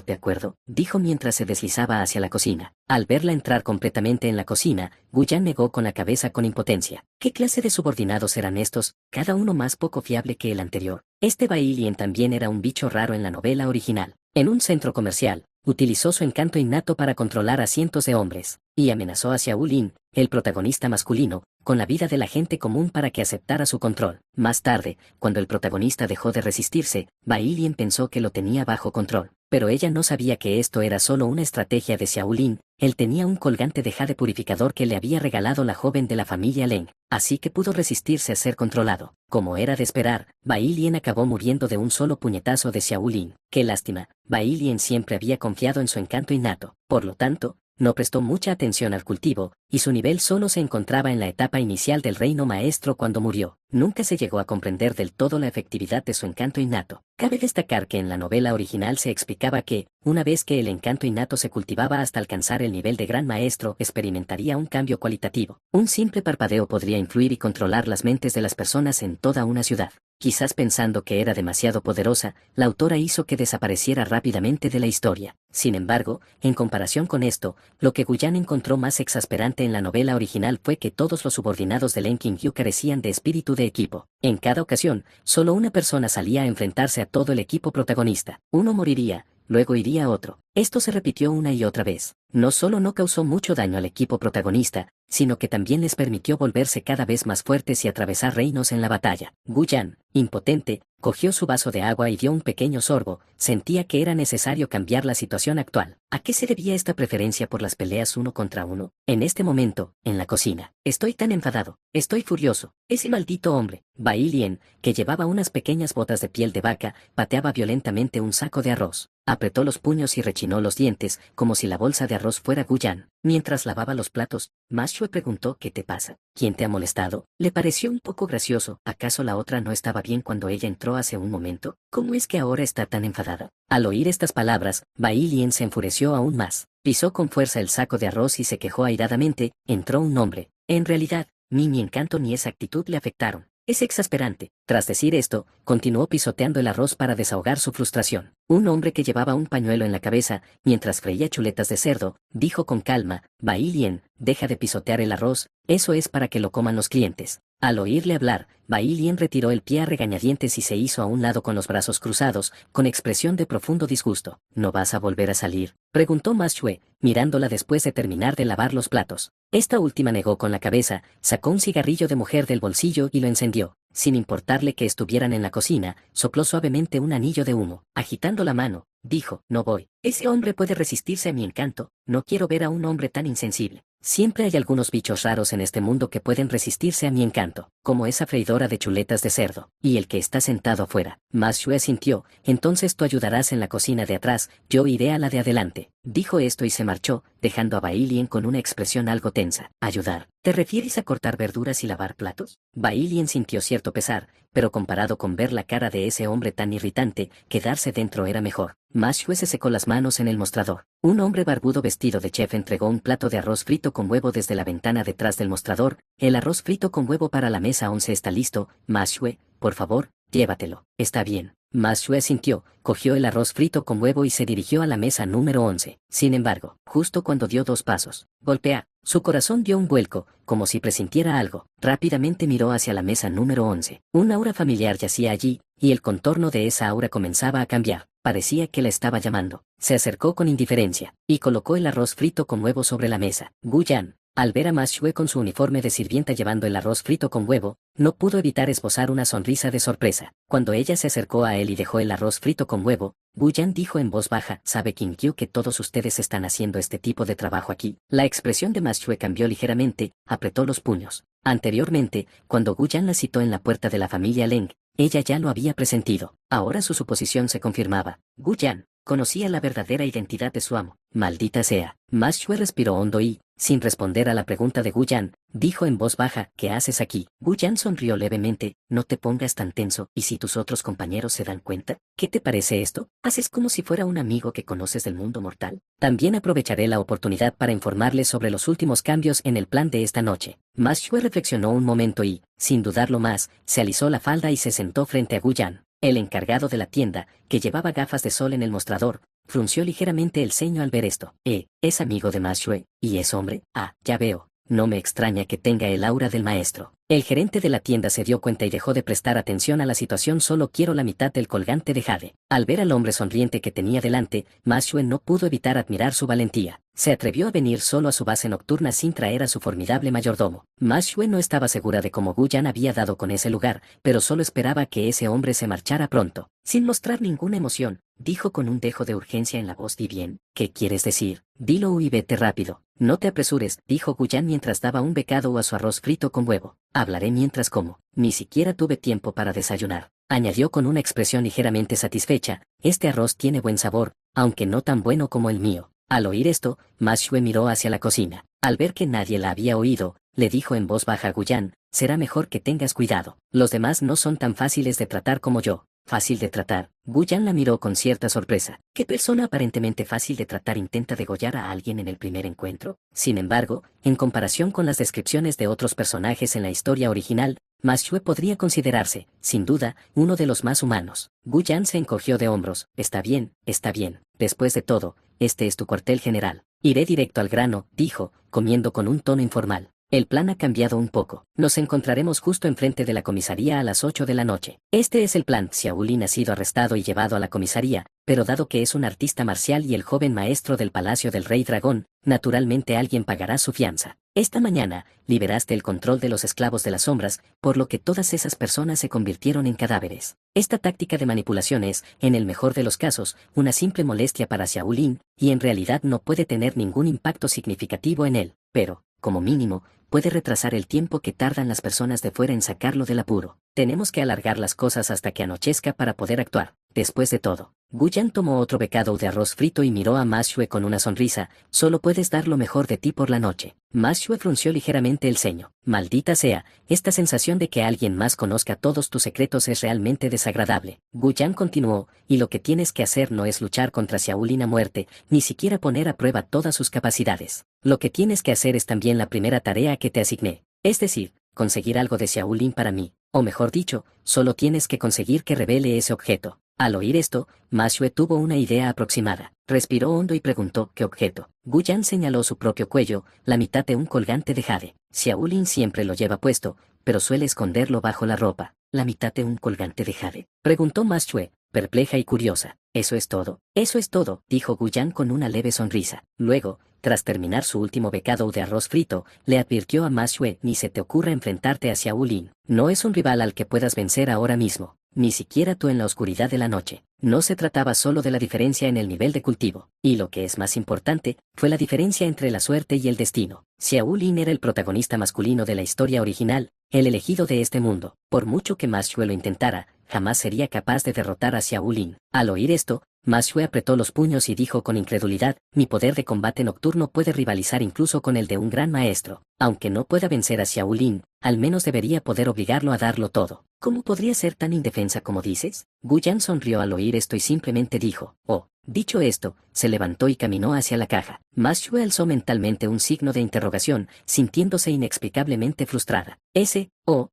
¿de acuerdo? Dijo mientras se deslizaba hacia la cocina. Al verla entrar completamente en la cocina, Guyan negó con la cabeza con impotencia. ¿Qué clase de subordinados eran estos? Cada uno más poco fiable que el anterior. Este Bai Lien también era un bicho raro en la novela original. En un centro comercial, utilizó su encanto innato para controlar a cientos de hombres, y amenazó a Xiao Lin, el protagonista masculino, con la vida de la gente común para que aceptara su control. Más tarde, cuando el protagonista dejó de resistirse, Bai Lien pensó que lo tenía bajo control. Pero ella no sabía que esto era solo una estrategia de Xiao Lin. Él tenía un colgante de jade purificador que le había regalado la joven de la familia Leng, así que pudo resistirse a ser controlado. Como era de esperar, Bai Lien acabó muriendo de un solo puñetazo de Xiao Lin. Qué lástima, Bai Lien siempre había confiado en su encanto innato. Por lo tanto, no prestó mucha atención al cultivo, y su nivel solo se encontraba en la etapa inicial del reino maestro cuando murió. Nunca se llegó a comprender del todo la efectividad de su encanto innato. Cabe destacar que en la novela original se explicaba que, una vez que el encanto innato se cultivaba hasta alcanzar el nivel de gran maestro, experimentaría un cambio cualitativo. Un simple parpadeo podría influir y controlar las mentes de las personas en toda una ciudad. Quizás pensando que era demasiado poderosa, la autora hizo que desapareciera rápidamente de la historia. Sin embargo, en comparación con esto, lo que Guyan encontró más exasperante en la novela original fue que todos los subordinados de Len Qingyu carecían de espíritu de equipo. En cada ocasión, solo una persona salía a enfrentarse a todo el equipo protagonista. Uno moriría, luego iría otro. Esto se repitió una y otra vez. No solo no causó mucho daño al equipo protagonista, sino que también les permitió volverse cada vez más fuertes y atravesar reinos en la batalla. Guyan, impotente, cogió su vaso de agua y dio un pequeño sorbo. Sentía que era necesario cambiar la situación actual. ¿A qué se debía esta preferencia por las peleas uno contra uno? En este momento, en la cocina, estoy tan enfadado, estoy furioso. Ese maldito hombre, Bai Lien, que llevaba unas pequeñas botas de piel de vaca, pateaba violentamente un saco de arroz. Apretó los puños y rechinó los dientes, como si la bolsa de arroz fuera Guyan. Mientras lavaba los platos, Ma Xue preguntó ¿qué te pasa? ¿Quién te ha molestado? Le pareció un poco gracioso. ¿Acaso la otra no estaba bien cuando ella entró hace un momento? ¿Cómo es que ahora está tan enfadada? Al oír estas palabras, Bai Lien se enfureció aún más. Pisó con fuerza el saco de arroz y se quejó airadamente. Entró un hombre. En realidad, ni mi encanto ni esa actitud le afectaron. Es exasperante. Tras decir esto, continuó pisoteando el arroz para desahogar su frustración. Un hombre que llevaba un pañuelo en la cabeza, mientras freía chuletas de cerdo, dijo con calma, Bai Lien, deja de pisotear el arroz, eso es para que lo coman los clientes. Al oírle hablar, Bai Lien retiró el pie a regañadientes y se hizo a un lado con los brazos cruzados, con expresión de profundo disgusto. ¿No vas a volver a salir?, preguntó Ma Xue, mirándola después de terminar de lavar los platos. Esta última negó con la cabeza, sacó un cigarrillo de mujer del bolsillo y lo encendió. Sin importarle que estuvieran en la cocina, sopló suavemente un anillo de humo. Agitando la mano, dijo, no voy. Ese hombre puede resistirse a mi encanto, no quiero ver a un hombre tan insensible. Siempre hay algunos bichos raros en este mundo que pueden resistirse a mi encanto, como esa freidora de chuletas de cerdo, y el que está sentado afuera. Ma Xue sintió, entonces tú ayudarás en la cocina de atrás, yo iré a la de adelante. Dijo esto y se marchó, dejando a Bai Lien con una expresión algo tensa. ¿Ayudar? ¿Te refieres a cortar verduras y lavar platos? Bai Lien sintió cierto pesar, pero comparado con ver la cara de ese hombre tan irritante, quedarse dentro era mejor. Ma Xue se secó las manos en el mostrador. Un hombre barbudo vestido de chef entregó un plato de arroz frito con huevo desde la ventana detrás del mostrador. El arroz frito con huevo para la mesa 11 está listo. Ma Xue, por favor, llévatelo. Está bien. Ma Xue sintió, cogió el arroz frito con huevo y se dirigió a la mesa número 11. Sin embargo, justo cuando dio 2 pasos, golpea, Su corazón dio un vuelco, como si presintiera algo. Rápidamente miró hacia la mesa número 11. Un aura familiar yacía allí, y el contorno de esa aura comenzaba a cambiar. Parecía que la estaba llamando. Se acercó con indiferencia, y colocó el arroz frito con huevo sobre la mesa. Gu Yan, al ver a Ma Xue con su uniforme de sirvienta llevando el arroz frito con huevo, no pudo evitar esbozar una sonrisa de sorpresa. Cuando ella se acercó a él y dejó el arroz frito con huevo, Gu Yan dijo en voz baja: ¿Sabe Qin Qiu que todos ustedes están haciendo este tipo de trabajo aquí? La expresión de Ma Xue cambió ligeramente, apretó los puños. Anteriormente, cuando Gu Yan la citó en la puerta de la familia Leng, ella ya lo había presentido. Ahora su suposición se confirmaba. Gu Yan conocía la verdadera identidad de su amo. Maldita sea. Ma Xue respiró hondo y, sin responder a la pregunta de Gu Yan, dijo en voz baja: ¿Qué haces aquí? Gu Yan sonrió levemente: no te pongas tan tenso, ¿y si tus otros compañeros se dan cuenta? ¿Qué te parece esto? ¿Haces como si fuera un amigo que conoces del mundo mortal? También aprovecharé la oportunidad para informarles sobre los últimos cambios en el plan de esta noche. Ma Xue reflexionó un momento y, sin dudarlo más, se alisó la falda y se sentó frente a Gu Yan. El encargado de la tienda, que llevaba gafas de sol en el mostrador, frunció ligeramente el ceño al ver esto. Es amigo de Ma Xue, ¿y es hombre? Ah, ya veo. No me extraña que tenga el aura del maestro. El gerente de la tienda se dio cuenta y dejó de prestar atención a la situación. Solo quiero la mitad del colgante de jade. Al ver al hombre sonriente que tenía delante, Ma Xue no pudo evitar admirar su valentía. Se atrevió a venir solo a su base nocturna sin traer a su formidable mayordomo. Ma Xue no estaba segura de cómo Gu Yan había dado con ese lugar, pero solo esperaba que ese hombre se marchara pronto. Sin mostrar ninguna emoción, dijo con un dejo de urgencia en la voz: ¿Di bien? ¿Qué quieres decir? Dilo y vete rápido. No te apresures, dijo Gu Yan mientras daba un bocado a su arroz frito con huevo. Hablaré mientras como. Ni siquiera tuve tiempo para desayunar. Añadió con una expresión ligeramente satisfecha: este arroz tiene buen sabor, aunque no tan bueno como el mío. Al oír esto, Ma Xue miró hacia la cocina. Al ver que nadie la había oído, le dijo en voz baja a Gu Yan: será mejor que tengas cuidado. Los demás no son tan fáciles de tratar como yo. ¿Fácil de tratar? Gu Yan la miró con cierta sorpresa. ¿Qué persona aparentemente fácil de tratar intenta degollar a alguien en el primer encuentro? Sin embargo, en comparación con las descripciones de otros personajes en la historia original, Ma Xue podría considerarse, sin duda, uno de los más humanos. Gu Yan se encogió de hombros. Está bien, está bien. Después de todo, este es tu cuartel general. Iré directo al grano, dijo, comiendo con un tono informal. El plan ha cambiado un poco. Nos encontraremos justo enfrente de la comisaría a las 8 de la noche. Este es el plan. Xiao Lin ha sido arrestado y llevado a la comisaría, pero dado que es un artista marcial y el joven maestro del Palacio del Rey Dragón, naturalmente alguien pagará su fianza. Esta mañana, liberaste el control de los esclavos de las sombras, por lo que todas esas personas se convirtieron en cadáveres. Esta táctica de manipulación es, en el mejor de los casos, una simple molestia para Xiao Lin, y en realidad no puede tener ningún impacto significativo en él, pero, como mínimo, puede retrasar el tiempo que tardan las personas de fuera en sacarlo del apuro. Tenemos que alargar las cosas hasta que anochezca para poder actuar. Después de todo, Gu Yan tomó otro bocado de arroz frito y miró a Ma Xue con una sonrisa. Solo puedes dar lo mejor de ti por la noche. Ma Xue frunció ligeramente el ceño. Maldita sea, esta sensación de que alguien más conozca todos tus secretos es realmente desagradable. Gu Yan continuó, y lo que tienes que hacer no es luchar contra Xiao Lin a muerte, ni siquiera poner a prueba todas sus capacidades. Lo que tienes que hacer es también la primera tarea que te asigné. Es decir, conseguir algo de Xiao Lin para mí. O mejor dicho, solo tienes que conseguir que revele ese objeto. Al oír esto, Ma Xue tuvo una idea aproximada. Respiró hondo y preguntó: ¿qué objeto? Gu Yan señaló su propio cuello, la mitad de un colgante de jade. Xiao Lin siempre lo lleva puesto, pero suele esconderlo bajo la ropa. ¿La mitad de un colgante de jade?, preguntó Ma Xue, perpleja y curiosa. ¿Eso es todo? Eso es todo, dijo Gu Yan con una leve sonrisa. Luego, tras terminar su último bocado de arroz frito, le advirtió a Ma Xue: ni se te ocurra enfrentarte a Xiao Lin. No es un rival al que puedas vencer ahora mismo. Ni siquiera tú en la oscuridad de la noche. No se trataba solo de la diferencia en el nivel de cultivo, y lo que es más importante, fue la diferencia entre la suerte y el destino. Xiao Lin era el protagonista masculino de la historia original, el elegido de este mundo. Por mucho que Ma Xue lo intentara, jamás sería capaz de derrotar a Xiao Lin. Al oír esto, Ma Xue apretó los puños y dijo con incredulidad: mi poder de combate nocturno puede rivalizar incluso con el de un gran maestro. Aunque no pueda vencer a Xiao Lin, al menos debería poder obligarlo a darlo todo. ¿Cómo podría ser tan indefensa como dices? Gu Yan sonrió al oír esto y simplemente dijo: oh. Dicho esto, se levantó y caminó hacia la caja. Ma Xue alzó mentalmente un signo de interrogación, sintiéndose inexplicablemente frustrada.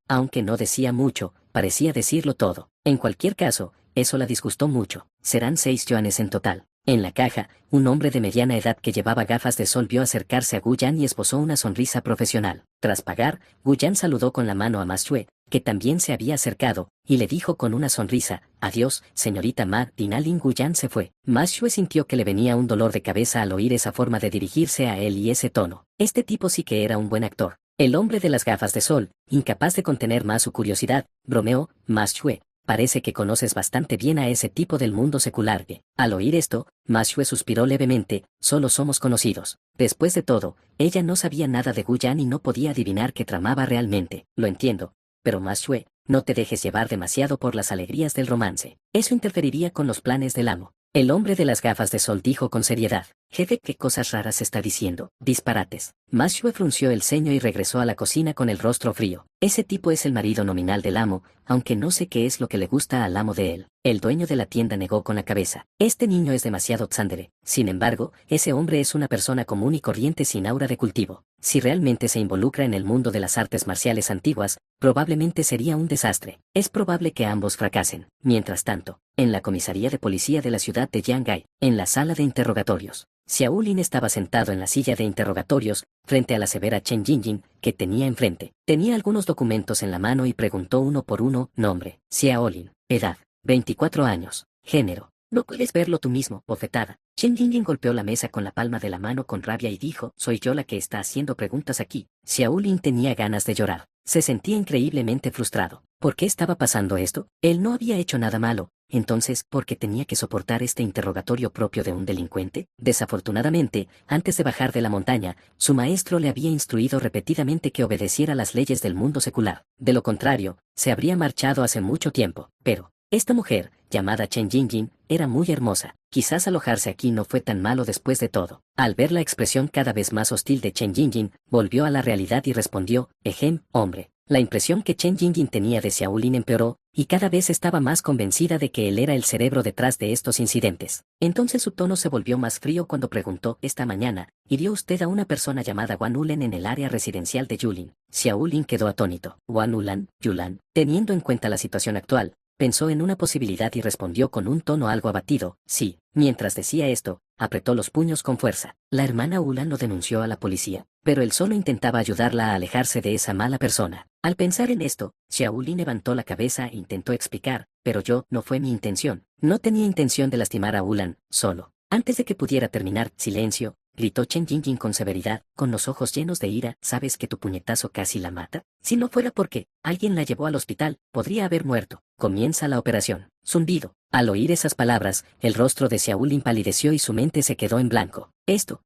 Aunque no decía mucho, parecía decirlo todo. En cualquier caso, eso la disgustó mucho. Serán 6 yuanes en total. En la caja, un hombre de mediana edad que llevaba gafas de sol vio acercarse a Gu Yan y esbozó una sonrisa profesional. Tras pagar, Gu Yan saludó con la mano a Ma Xue, que también se había acercado, y le dijo con una sonrisa: «Adiós, señorita Ma». Dinalin. Gu Yan se fue. Ma Xue sintió que le venía un dolor de cabeza al oír esa forma de dirigirse a él y ese tono. Este tipo sí que era un buen actor. El hombre de las gafas de sol, incapaz de contener más su curiosidad, bromeó: «Ma Xue, parece que conoces bastante bien a ese tipo del mundo secular». Al oír esto, Ma Xue suspiró levemente: «Solo somos conocidos». Después de todo, ella no sabía nada de Gu Yan y no podía adivinar qué tramaba realmente. «Lo entiendo, pero Ma Xue, no te dejes llevar demasiado por las alegrías del romance. Eso interferiría con los planes del amo». El hombre de las gafas de sol dijo con seriedad: «Jefe, ¿qué cosas raras está diciendo? Disparates». Ma Xue frunció el ceño y regresó a la cocina con el rostro frío. Ese tipo es el marido nominal del amo, aunque no sé qué es lo que le gusta al amo de él. El dueño de la tienda negó con la cabeza. Este niño es demasiado tsandere. Sin embargo, ese hombre es una persona común y corriente sin aura de cultivo. Si realmente se involucra en el mundo de las artes marciales antiguas, probablemente sería un desastre. Es probable que ambos fracasen. Mientras tanto, en la comisaría de policía de la ciudad de Yangai, en la sala de interrogatorios, Xiao Lin estaba sentado en la silla de interrogatorios, frente a la severa Chen Jinjin, que tenía enfrente. Tenía algunos documentos en la mano y preguntó uno por uno: «Nombre: Xiao Lin. Edad: 24 años. Género». «No puedes verlo tú mismo». Bofetada. Chen Jinjin golpeó la mesa con la palma de la mano con rabia y dijo: «Soy yo la que está haciendo preguntas aquí». Xiao Lin tenía ganas de llorar. Se sentía increíblemente frustrado. ¿Por qué estaba pasando esto? Él no había hecho nada malo. Entonces, ¿por qué tenía que soportar este interrogatorio propio de un delincuente? Desafortunadamente, antes de bajar de la montaña, su maestro le había instruido repetidamente que obedeciera las leyes del mundo secular. De lo contrario, se habría marchado hace mucho tiempo. Pero esta mujer, llamada Chen Jinjin, era muy hermosa. Quizás alojarse aquí no fue tan malo después de todo. Al ver la expresión cada vez más hostil de Chen Jinjin, volvió a la realidad y respondió: «Ejem, hombre». La impresión que Chen Jinjin tenía de Xiao Lin empeoró, y cada vez estaba más convencida de que él era el cerebro detrás de estos incidentes. Entonces su tono se volvió más frío cuando preguntó: «Esta mañana, ¿hirió usted a una persona llamada Wan Ulen en el área residencial de Yulin?». Xiao Lin quedó atónito. «Wan Ulan, Yulan». Teniendo en cuenta la situación actual, pensó en una posibilidad y respondió con un tono algo abatido: «Sí». Mientras decía esto, apretó los puños con fuerza. La hermana Ulan lo denunció a la policía, pero él solo intentaba ayudarla a alejarse de esa mala persona. Al pensar en esto, Xiao Lin levantó la cabeza e intentó explicar: «Pero no fue mi intención. No tenía intención de lastimar a Ulan, solo». Antes de que pudiera terminar: «Silencio», gritó Chen Jinjin con severidad, con los ojos llenos de ira. «¿Sabes que tu puñetazo casi la mata? Si no fuera porque alguien la llevó al hospital, podría haber muerto. Comienza la operación». Zumbido. Al oír esas palabras, el rostro de Xiao Lin palideció y su mente se quedó en blanco. Esto,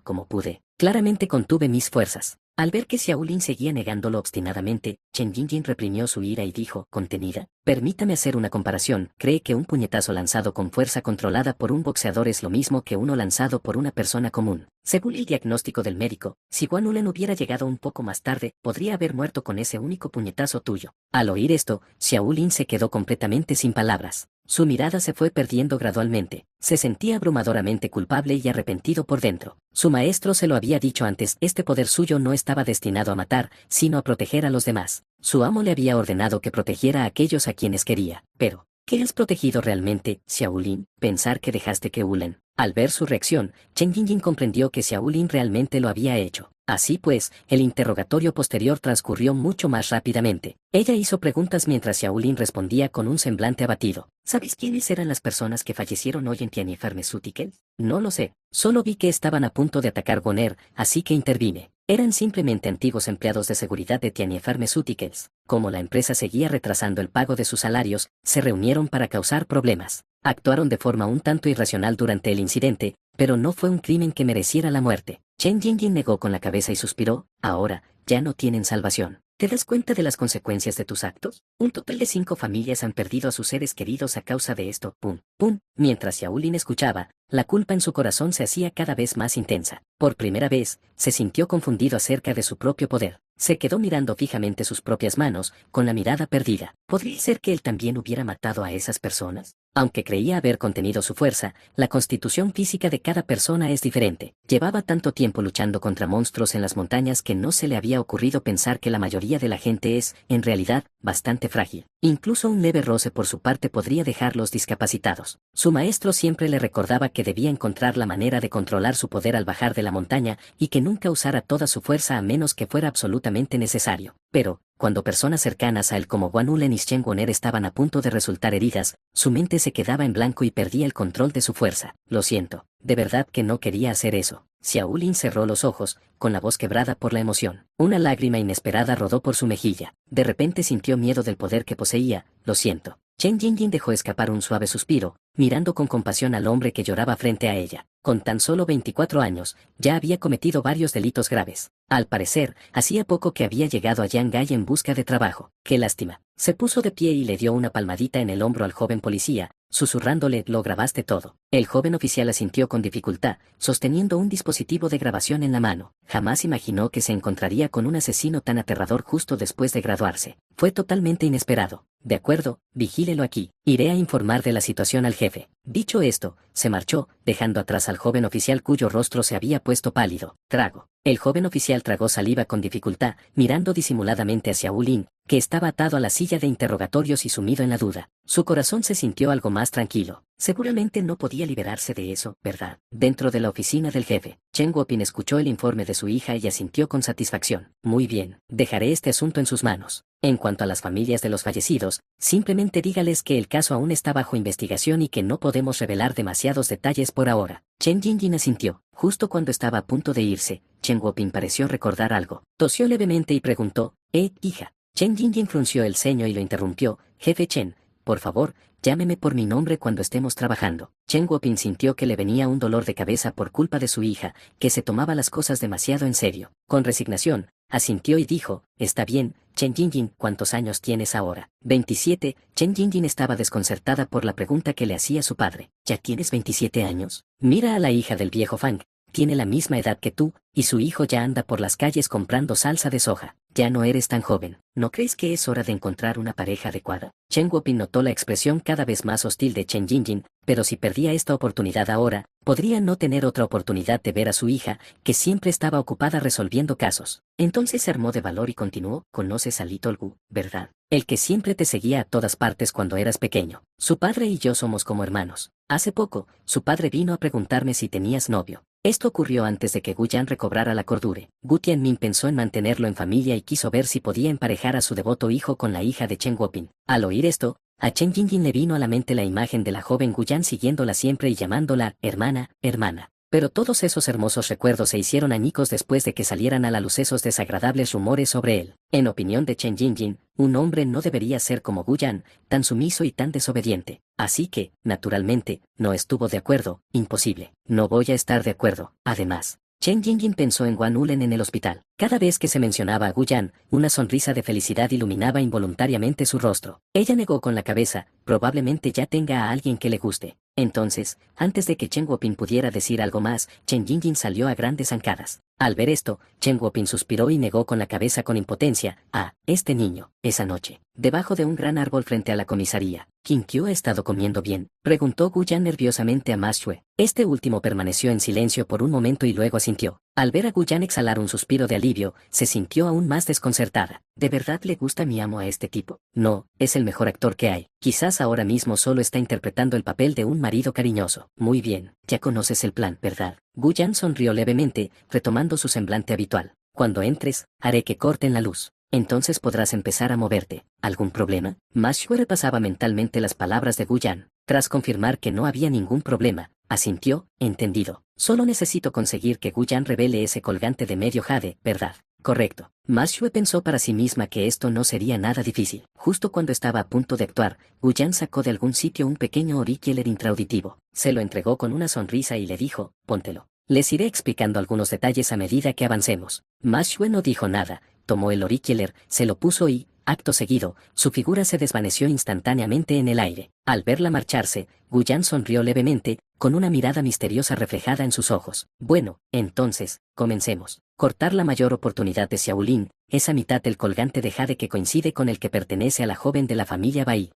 como pude. Claramente contuve mis fuerzas. Al ver que Xiao Lin seguía negándolo obstinadamente, Chen Jinjin reprimió su ira y dijo, contenida: «Permítame hacer una comparación. ¿Cree que un puñetazo lanzado con fuerza controlada por un boxeador es lo mismo que uno lanzado por una persona común? Según el diagnóstico del médico, si Wan Ulen hubiera llegado un poco más tarde, podría haber muerto con ese único puñetazo tuyo». Al oír esto, Xiao Lin se quedó completamente sin palabras. Su mirada se fue perdiendo gradualmente. Se sentía abrumadoramente culpable y arrepentido por dentro. Su maestro se lo había dicho antes: este poder suyo no estaba destinado a matar, sino a proteger a los demás. Su amo le había ordenado que protegiera a aquellos a quienes quería. Pero, ¿qué has protegido realmente, Xiao Lin? Pensar que dejaste que Ulen. Al ver su reacción, Chen Jinjin comprendió que Xiao Lin realmente lo había hecho. Así pues, el interrogatorio posterior transcurrió mucho más rápidamente. Ella hizo preguntas mientras Xiao Lin respondía con un semblante abatido. ¿Sabes quiénes eran las personas que fallecieron hoy en Tianyi Pharmaceuticals? No lo sé. Solo vi que estaban a punto de atacar Goner, así que intervine. Eran simplemente antiguos empleados de seguridad de Tianyi Pharmaceuticals. Como la empresa seguía retrasando el pago de sus salarios, se reunieron para causar problemas. Actuaron de forma un tanto irracional durante el incidente, pero no fue un crimen que mereciera la muerte. Chen Jinjin negó con la cabeza y suspiró. Ahora, ya no tienen salvación. ¿Te das cuenta de las consecuencias de tus actos? Un total de 5 familias han perdido a sus seres queridos a causa de esto. Pum, pum. Mientras Xiao Lin escuchaba, la culpa en su corazón se hacía cada vez más intensa. Por primera vez, se sintió confundido acerca de su propio poder. Se quedó mirando fijamente sus propias manos, con la mirada perdida. ¿Podría ser que él también hubiera matado a esas personas? Aunque creía haber contenido su fuerza, la constitución física de cada persona es diferente. Llevaba tanto tiempo luchando contra monstruos en las montañas que no se le había ocurrido pensar que la mayoría de la gente es, en realidad, bastante frágil. Incluso un leve roce por su parte podría dejarlos discapacitados. Su maestro siempre le recordaba que debía encontrar la manera de controlar su poder al bajar de la montaña y que nunca usara toda su fuerza a menos que fuera absolutamente necesario. Pero, cuando personas cercanas a él como Guan Ulen y Shen Woner estaban a punto de resultar heridas, su mente se quedaba en blanco y perdía el control de su fuerza. Lo siento, de verdad que no quería hacer eso. Xiao Lin cerró los ojos, con la voz quebrada por la emoción. Una lágrima inesperada rodó por su mejilla. De repente sintió miedo del poder que poseía. Lo siento. Chen Jinjin dejó escapar un suave suspiro, mirando con compasión al hombre que lloraba frente a ella. Con tan solo 24 años, ya había cometido varios delitos graves. Al parecer, hacía poco que había llegado a Yangai en busca de trabajo. ¡Qué lástima! Se puso de pie y le dio una palmadita en el hombro al joven policía, susurrándole: «Lo grabaste todo». El joven oficial asintió con dificultad, sosteniendo un dispositivo de grabación en la mano. Jamás imaginó que se encontraría con un asesino tan aterrador justo después de graduarse. Fue totalmente inesperado. De acuerdo, vigílelo aquí. Iré a informar de la situación al jefe. Dicho esto, se marchó, dejando atrás al joven oficial cuyo rostro se había puesto pálido. Trago. El joven oficial tragó saliva con dificultad, mirando disimuladamente hacia Ulin, que estaba atado a la silla de interrogatorios y sumido en la duda. Su corazón se sintió algo más tranquilo. Seguramente no podía liberarse de eso, ¿verdad? Dentro de la oficina del jefe, Chen Guopin escuchó el informe de su hija y asintió con satisfacción. Muy bien, dejaré este asunto en sus manos. En cuanto a las familias de los fallecidos, simplemente dígales que el caso aún está bajo investigación y que no podemos revelar demasiados detalles por ahora. Chen Jinjin asintió. Justo cuando estaba a punto de irse, Chen Guopin pareció recordar algo. Tosió levemente y preguntó: hija. Chen Jinjin frunció el ceño y lo interrumpió: jefe Chen, por favor, llámeme por mi nombre cuando estemos trabajando. Chen Guopin sintió que le venía un dolor de cabeza por culpa de su hija, que se tomaba las cosas demasiado en serio. Con resignación, asintió y dijo: está bien, Chen Jinjin, ¿cuántos años tienes ahora? 27. Chen Jinjin estaba desconcertada por la pregunta que le hacía su padre. ¿Ya tienes 27 años? Mira a la hija del viejo Fang. Tiene la misma edad que tú, y su hijo ya anda por las calles comprando salsa de soja. Ya no eres tan joven. ¿No crees que es hora de encontrar una pareja adecuada? Chen Guopin notó la expresión cada vez más hostil de Chen Jinjin, pero si perdía esta oportunidad ahora, podría no tener otra oportunidad de ver a su hija, que siempre estaba ocupada resolviendo casos. Entonces se armó de valor y continuó: conoces a Little Gu, ¿verdad? El que siempre te seguía a todas partes cuando eras pequeño. Su padre y yo somos como hermanos. Hace poco, su padre vino a preguntarme si tenías novio. Esto ocurrió antes de que Gu Yan recobrara la cordura. Gu Tianmin pensó en mantenerlo en familia y quiso ver si podía emparejar a su devoto hijo con la hija de Chen Guopin. Al oír esto, a Chen Jinjin le vino a la mente la imagen de la joven Gu Yan siguiéndola siempre y llamándola hermana, hermana. Pero todos esos hermosos recuerdos se hicieron añicos después de que salieran a la luz esos desagradables rumores sobre él. En opinión de Chen Jinjin, un hombre no debería ser como Gu Yan, tan sumiso y tan desobediente. Así que, naturalmente, no estuvo de acuerdo. Imposible. No voy a estar de acuerdo. Además, Chen Jinjin pensó en Guan Ulen en el hospital. Cada vez que se mencionaba a Gu Yan, una sonrisa de felicidad iluminaba involuntariamente su rostro. Ella negó con la cabeza: probablemente ya tenga a alguien que le guste. Entonces, antes de que Chen Guopin pudiera decir algo más, Chen Jinjin salió a grandes zancadas. Al ver esto, Chen Guopin suspiró y negó con la cabeza con impotencia: este niño. Esa noche, debajo de un gran árbol frente a la comisaría, ¿Qin Qiu ha estado comiendo bien?, preguntó Gu Yan nerviosamente a Ma Xue. Este último permaneció en silencio por un momento y luego asintió. Al ver a Gu Yan exhalar un suspiro de alivio, se sintió aún más desconcertada. ¿De verdad le gusta mi amo a este tipo? No, es el mejor actor que hay. Quizás ahora mismo solo está interpretando el papel de un marido cariñoso. Muy bien, ya conoces el plan, ¿verdad? Gu Yan sonrió levemente, retomando su semblante habitual. Cuando entres, haré que corten la luz. Entonces podrás empezar a moverte. ¿Algún problema? Ma Xue repasaba mentalmente las palabras de Gu Yan. Tras confirmar que no había ningún problema, asintió: entendido. Solo necesito conseguir que Gu Yan revele ese colgante de medio jade, ¿verdad? Correcto. Ma Xue pensó para sí misma que esto no sería nada difícil. Justo cuando estaba a punto de actuar, Gu Yan sacó de algún sitio un pequeño auricular intrauditivo. Se lo entregó con una sonrisa y le dijo: póntelo. Les iré explicando algunos detalles a medida que avancemos. Ma Xue no dijo nada, tomó el auricular, se lo puso y, acto seguido, su figura se desvaneció instantáneamente en el aire. Al verla marcharse, Gu Yan sonrió levemente, con una mirada misteriosa reflejada en sus ojos. Bueno, entonces, comencemos. Cortar la mayor oportunidad de Xiaolin, es a mitad del colgante de jade que coincide con el que pertenece a la joven de la familia Bai.